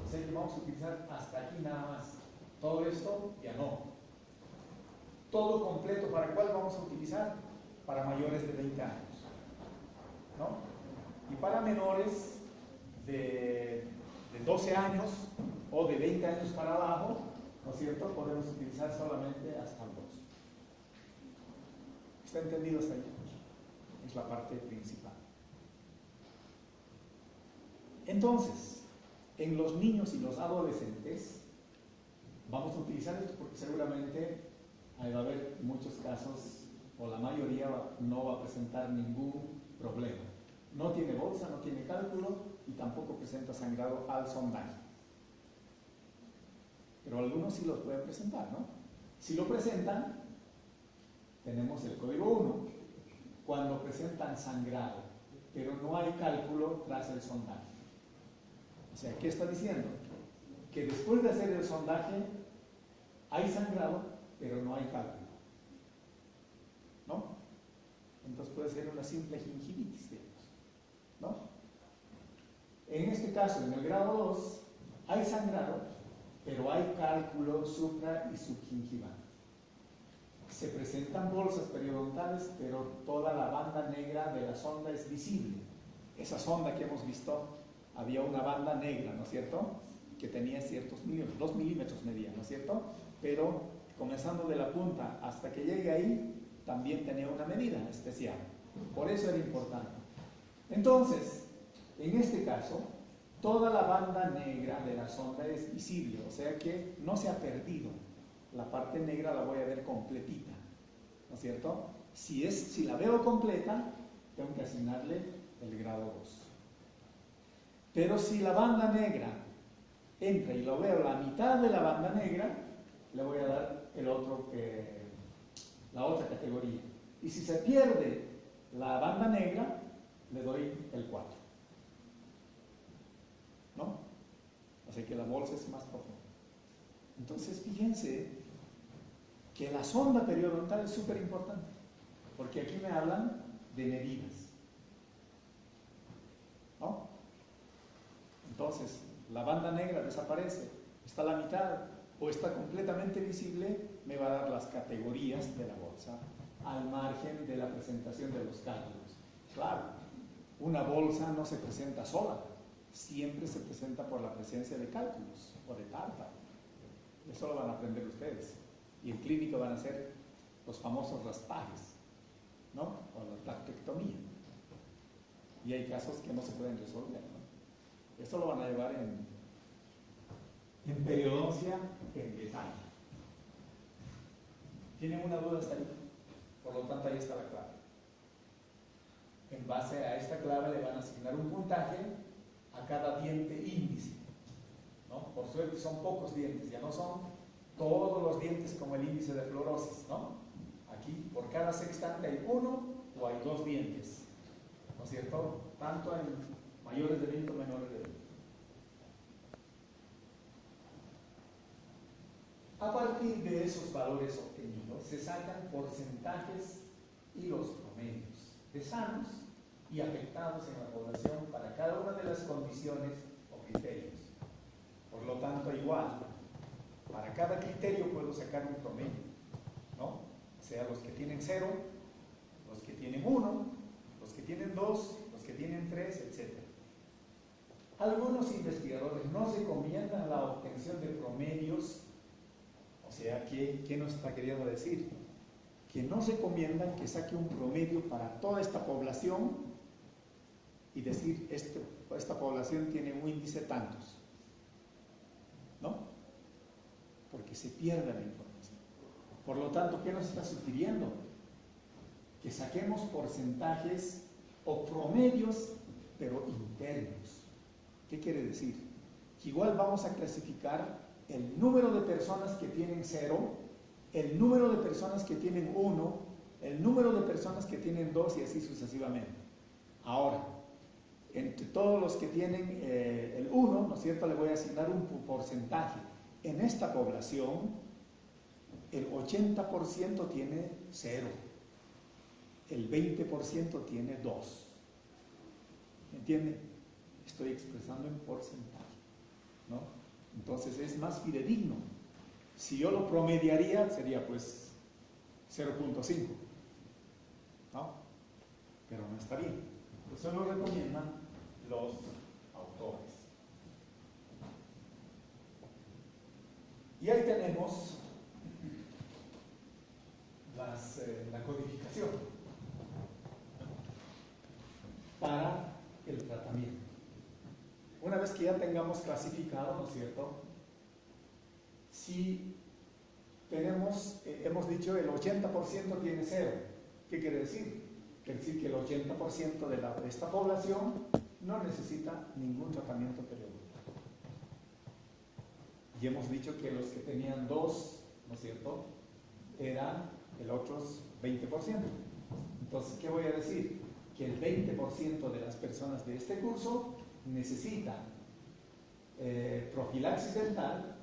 O sea que vamos a utilizar hasta aquí nada más. Todo esto ya no. Todo completo, ¿para cuál vamos a utilizar? Para mayores de 20 años, ¿no? Y para menores de 12 años o de 20 años para abajo, ¿no es cierto? Podemos utilizar solamente hasta el 2. ¿Está entendido hasta ahí? Es la parte principal. Entonces, en los niños y los adolescentes, vamos a utilizar esto porque seguramente ahí va a haber muchos casos, o la mayoría no va a presentar ningún problema. No tiene bolsa, no tiene cálculo y tampoco presenta sangrado al sondaje. Pero algunos sí los pueden presentar, ¿no? Si lo presentan, tenemos el código 1. Cuando presentan sangrado, pero no hay cálculo tras el sondaje. O sea, ¿qué está diciendo? Que después de hacer el sondaje hay sangrado, pero no hay cálculo, ¿no? Entonces puede ser una simple gingivitis, digamos, ¿no? En este caso, en el grado 2, hay sangrado, pero hay cálculo supra y subgingival. Se presentan bolsas periodontales, pero toda la banda negra de la sonda es visible. Esa sonda que hemos visto, había una banda negra, ¿no es cierto?, que tenía ciertos milímetros, 2 milímetros medía, ¿no es cierto?, pero comenzando de la punta hasta que llegue ahí, también tenía una medida especial. Por eso era importante. Entonces, en este caso, toda la banda negra de la sonda es visible, o sea que no se ha perdido. La parte negra la voy a ver completita, ¿no es cierto? Si la veo completa, tengo que asignarle el grado 2. Pero si la banda negra entra y lo veo la mitad de la banda negra, le voy a dar la otra categoría. Y si se pierde la banda negra, le doy el 4. ¿No? O sea que la bolsa es más profunda. Entonces, fíjense que la sonda periodontal es súper importante, porque aquí me hablan de medidas, ¿no? Entonces, la banda negra desaparece, está a la mitad o está completamente visible, me va a dar las categorías de la bolsa al margen de la presentación de los cálculos. Claro, una bolsa no se presenta sola, siempre se presenta por la presencia de cálculos o de tártaro. Eso lo van a aprender ustedes. Y en clínico van a ser los famosos raspajes, ¿no? O la tractectomía. Y hay casos que no se pueden resolver, ¿no? Esto lo van a llevar en periodoncia en detalle. ¿Tienen una duda hasta ahí? Por lo tanto, ahí está la clave. En base a esta clave le van a asignar un puntaje a cada diente índice, ¿no? Por suerte son pocos dientes, ya no son todos los dientes como el índice de fluorosis, ¿no? Aquí, por cada sextante hay uno o hay dos dientes, ¿no es cierto? Tanto en mayores de 20 o menores de 20. A partir de esos valores obtenidos se sacan porcentajes y los promedios de sanos y afectados en la población para cada una de las condiciones o criterios. Por lo tanto, igual, para cada criterio puedo sacar un promedio, ¿no? O sea, los que tienen 0, los que tienen 1, los que tienen 2, los que tienen 3, etc. Algunos investigadores no recomiendan la obtención de promedios. O sea, ¿qué nos está queriendo decir? Que no recomiendan que saque un promedio para toda esta población y decir, esta población tiene un índice tantos, ¿no? Porque se pierde la información. Por lo tanto, ¿qué nos está sugiriendo? Que saquemos porcentajes o promedios, pero internos. ¿Qué quiere decir? Que igual vamos a clasificar el número de personas que tienen 0, el número de personas que tienen 1, el número de personas que tienen 2 y así sucesivamente. Ahora, entre todos los que tienen el 1, ¿no es cierto?, le voy a asignar un porcentaje. En esta población, el 80% tiene 0, el 20% tiene 2. ¿Me entienden? Estoy expresando en porcentaje, ¿no? Entonces es más fidedigno. Si yo lo promediaría, sería pues 0.5, ¿no? Pero no está bien. Eso lo recomiendan los autores. Y ahí tenemos la codificación para el tratamiento. Una vez que ya tengamos clasificado, ¿no es cierto? Si tenemos, hemos dicho, el 80% tiene 0. ¿Qué quiere decir? Quiere decir que el 80% de esta población no necesita ningún tratamiento periódico. Y hemos dicho que los que tenían 2, ¿no es cierto?, eran el otros 20%. Entonces, ¿qué voy a decir? Que el 20% de las personas de este curso necesitan profilaxis dental,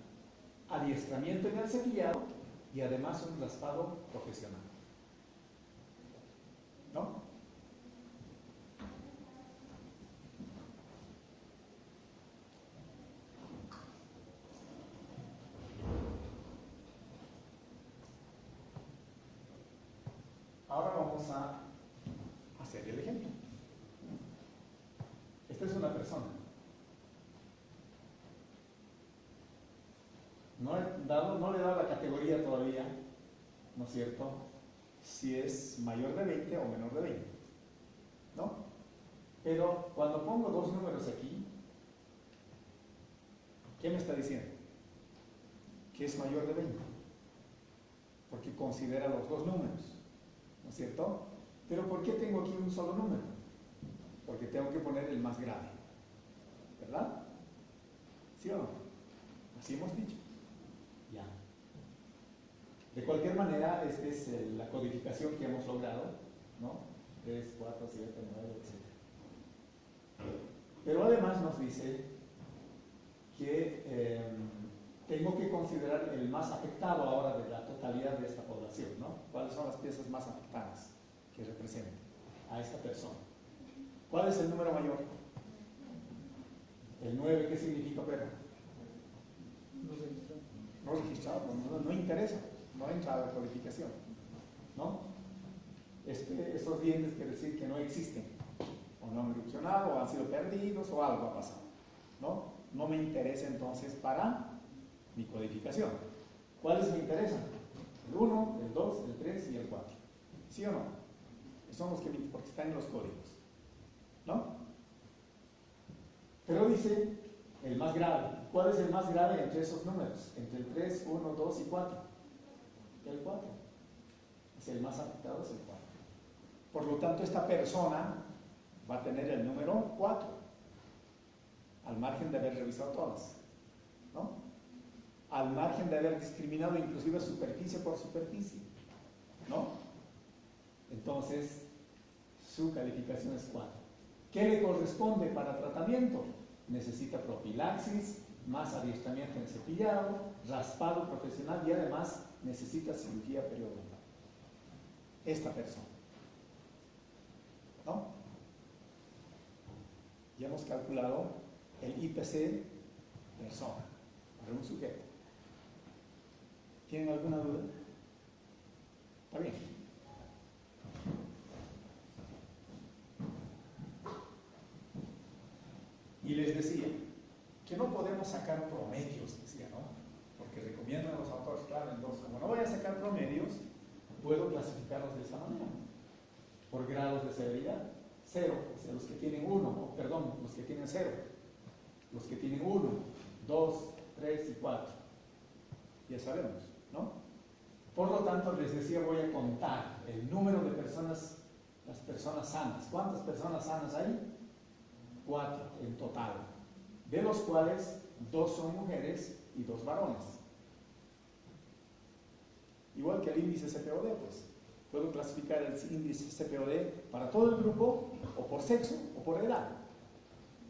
adiestramiento en el cepillado y además un raspado profesional, ¿no? Ahora vamos a hacer el ejemplo. Esta es una persona. No le he dado la categoría todavía, ¿no es cierto?, si es mayor de 20 o menor de 20, ¿no? Pero cuando pongo dos números aquí, ¿qué me está diciendo? Que es mayor de 20, porque considera los dos números, ¿no es cierto? Pero ¿por qué tengo aquí un solo número? Porque tengo que poner el más grave, ¿verdad? ¿Sí o no? Así hemos dicho. Ya. De cualquier manera, esta es la codificación que hemos logrado, ¿no? 3, 4, 7, 9, etc. Pero además nos dice que tengo que considerar el más afectado ahora de la totalidad de esta población, ¿no? ¿Cuáles son las piezas más afectadas que representan a esta persona? ¿Cuál es el número mayor? El 9, ¿qué significa, Pedro? No registrado, no interesa, no entra a la codificación, ¿no? Estos dientes quiere decir que no existen, o no han erupcionado, o han sido perdidos, o algo ha pasado, ¿no? No me interesa entonces para mi codificación. ¿Cuáles me interesan? El 1, el 2, el 3 y el 4. ¿Sí o no? Son los que porque están en los códigos, ¿no? Pero dice el más grave. ¿Cuál es el más grave entre esos números? Entre el 3, 1, 2 y 4. El 4. Es el más afectado, es el 4. Por lo tanto, esta persona va a tener el número 4, al margen de haber revisado todas, ¿no? al margen de haber discriminado inclusive superficie por superficie, ¿no? Entonces, su calificación es 4. ¿Qué le corresponde para tratamiento? Necesita profilaxis, más adiestramiento en cepillado, raspado profesional y además necesita cirugía periodontal. Esta persona, ¿no? Ya hemos calculado el IPC persona, para un sujeto. ¿Tienen alguna duda? Está bien. Y les decía que no podemos sacar promedios, decía, ¿no? Porque recomiendan los autores, claro, entonces, como no voy a sacar promedios, puedo clasificarlos de esa manera, por grados de severidad. 0, o sea, los que tienen 1, perdón, los que tienen 0, los que tienen 1, 2, 3 y 4. Ya sabemos, ¿no? Por lo tanto, les decía, voy a contar el número de personas, las personas sanas. ¿Cuántas personas sanas hay? 4 en total, de los cuales 2 son mujeres y 2 varones. Igual que el índice CPOD, pues. Puedo clasificar el índice CPOD para todo el grupo, o por sexo, o por edad,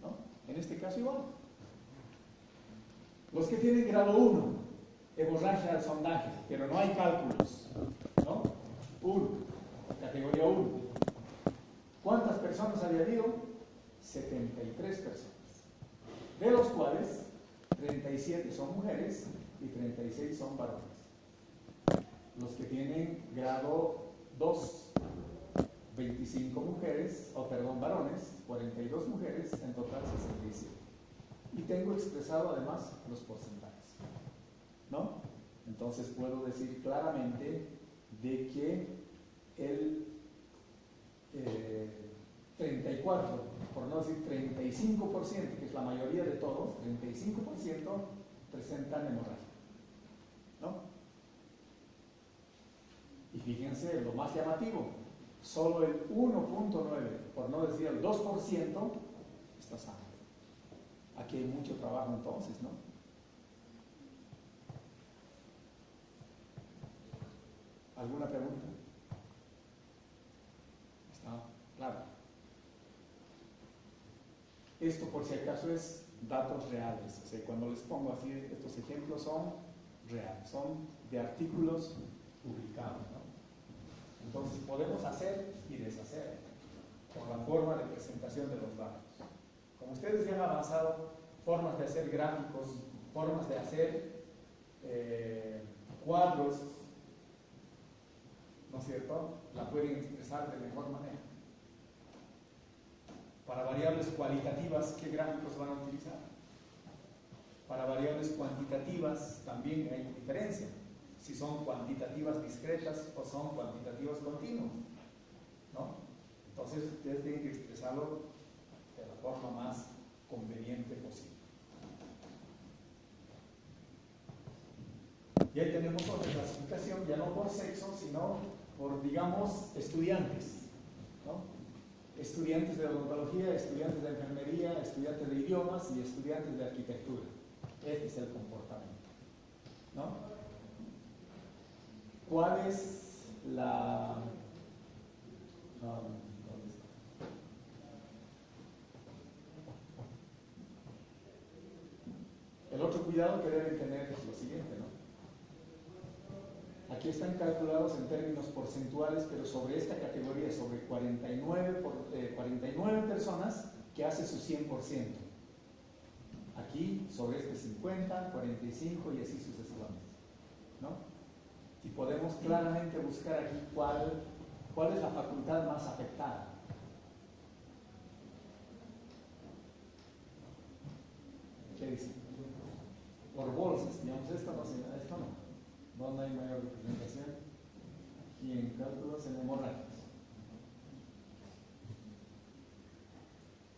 ¿no? En este caso igual. Los que tienen grado 1, hemorragia al sondaje, pero no hay cálculos, ¿no? 1, categoría 1. ¿Cuántas personas había habido? 73 personas, de los cuales 37 son mujeres y 36 son varones. Los que tienen grado 2, 25 mujeres, varones, 42 mujeres, en total 67. Y tengo expresado además los porcentajes, ¿no? Entonces puedo decir claramente de que el 34, por no decir 35%, que es la mayoría de todos, 35% presentan hemorragia, ¿no? Y fíjense, lo más llamativo, solo el 1.9, por no decir el 2%, está sano. Aquí hay mucho trabajo entonces, ¿no? ¿Alguna pregunta? ¿Está claro? Esto, por si acaso, es datos reales. O sea, cuando les pongo así, estos ejemplos son reales, son de artículos publicados, ¿no? Entonces, podemos hacer y deshacer por la forma de presentación de los datos. Como ustedes ya han avanzado, formas de hacer gráficos, formas de hacer cuadros, ¿no es cierto?, la pueden expresar de mejor manera. Para variables cualitativas, ¿qué gráficos van a utilizar? Para variables cuantitativas también hay diferencia, si son cuantitativas discretas o son cuantitativas continuas, ¿no? Entonces ustedes tienen que expresarlo de la forma más conveniente posible. Y ahí tenemos otra clasificación, ya no por sexo, sino por, digamos, estudiantes, ¿no? Estudiantes de odontología, estudiantes de enfermería, estudiantes de idiomas y estudiantes de arquitectura. Este es el comportamiento, ¿no? ¿Cuál es la... ¿dónde está? El otro cuidado que deben tener es lo siguiente, ¿no? Aquí están calculados en términos porcentuales, pero sobre esta categoría, sobre 49 personas que hace su 100%. Aquí, sobre este 50, 45 y así sucesivamente, ¿no? Y podemos claramente buscar aquí cuál es la facultad más afectada. ¿Qué dice? Por bolsas, digamos, esto no. ¿Dónde hay mayor representación? Aquí en cálculos en hemorragias.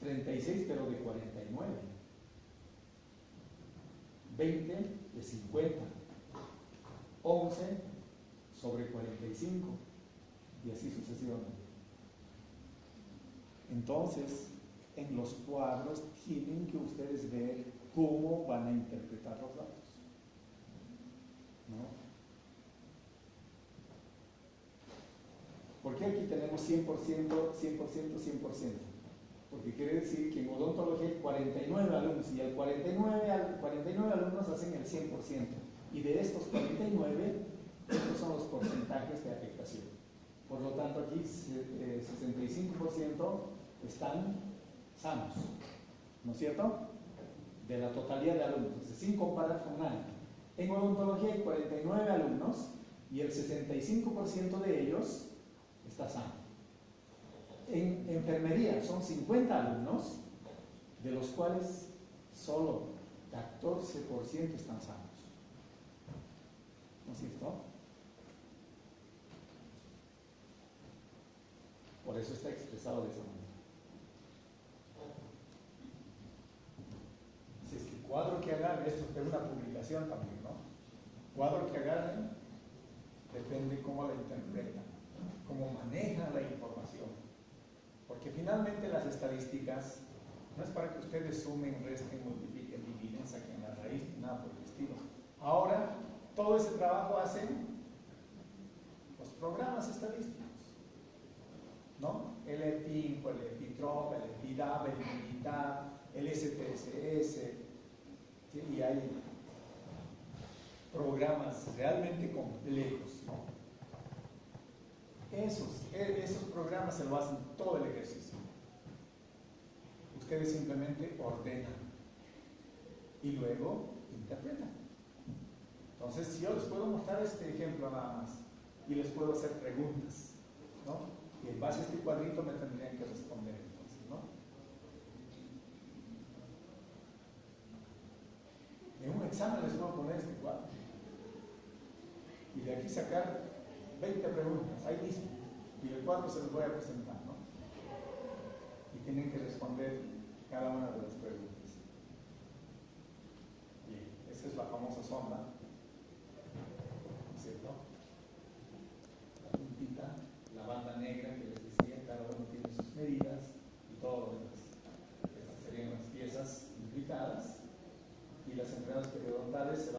36, pero de 49. 20 de 50. 11 sobre 45. Y así sucesivamente. Entonces, en los cuadros tienen que ustedes ver cómo van a interpretar los datos. ¿no? ¿Por qué aquí tenemos 100%, 100%, 100%? Porque quiere decir que en odontología hay 49 alumnos y al 49 alumnos hacen el 100%. Y de estos 49, estos son los porcentajes de afectación. Por lo tanto, aquí 65% están sanos, ¿no es cierto? De la totalidad de alumnos, sin comparar con nadie. En odontología hay 49 alumnos y el 65% de ellos está sano. En enfermería son 50 alumnos, de los cuales solo 14% están sanos. ¿No es cierto? Por eso está expresado de esa manera. Si es que el cuadro que agarren, esto es una publicación también, ¿no? El cuadro que agarren depende cómo la interpretan, cómo manejan la información. Porque finalmente las estadísticas no es para que ustedes sumen, resten, multipliquen, dividen, saquen la raíz, nada por el estilo. Ahora, todo ese trabajo hacen los programas estadísticos, ¿no? El EPINFO, el EPITROP, el EPIDAB, el MINITAB, el SPSS, ¿sí? Y hay programas realmente complejos, ¿no? Esos programas se lo hacen todo el ejercicio. Ustedes simplemente ordenan y luego interpretan. Entonces, si yo les puedo mostrar este ejemplo nada más y les puedo hacer preguntas, ¿no? Y en base a este cuadrito me tendrían que responder entonces, ¿no? En un examen les puedo poner este cuadro y de aquí sacar 20 preguntas, ahí mismo, y el cuadro se los voy a presentar, ¿no? Y tienen que responder cada una de las preguntas. Bien, esa es la famosa sonda, ¿no es cierto? La puntita, la banda negra que les decía, cada uno tiene sus medidas y todo lo demás.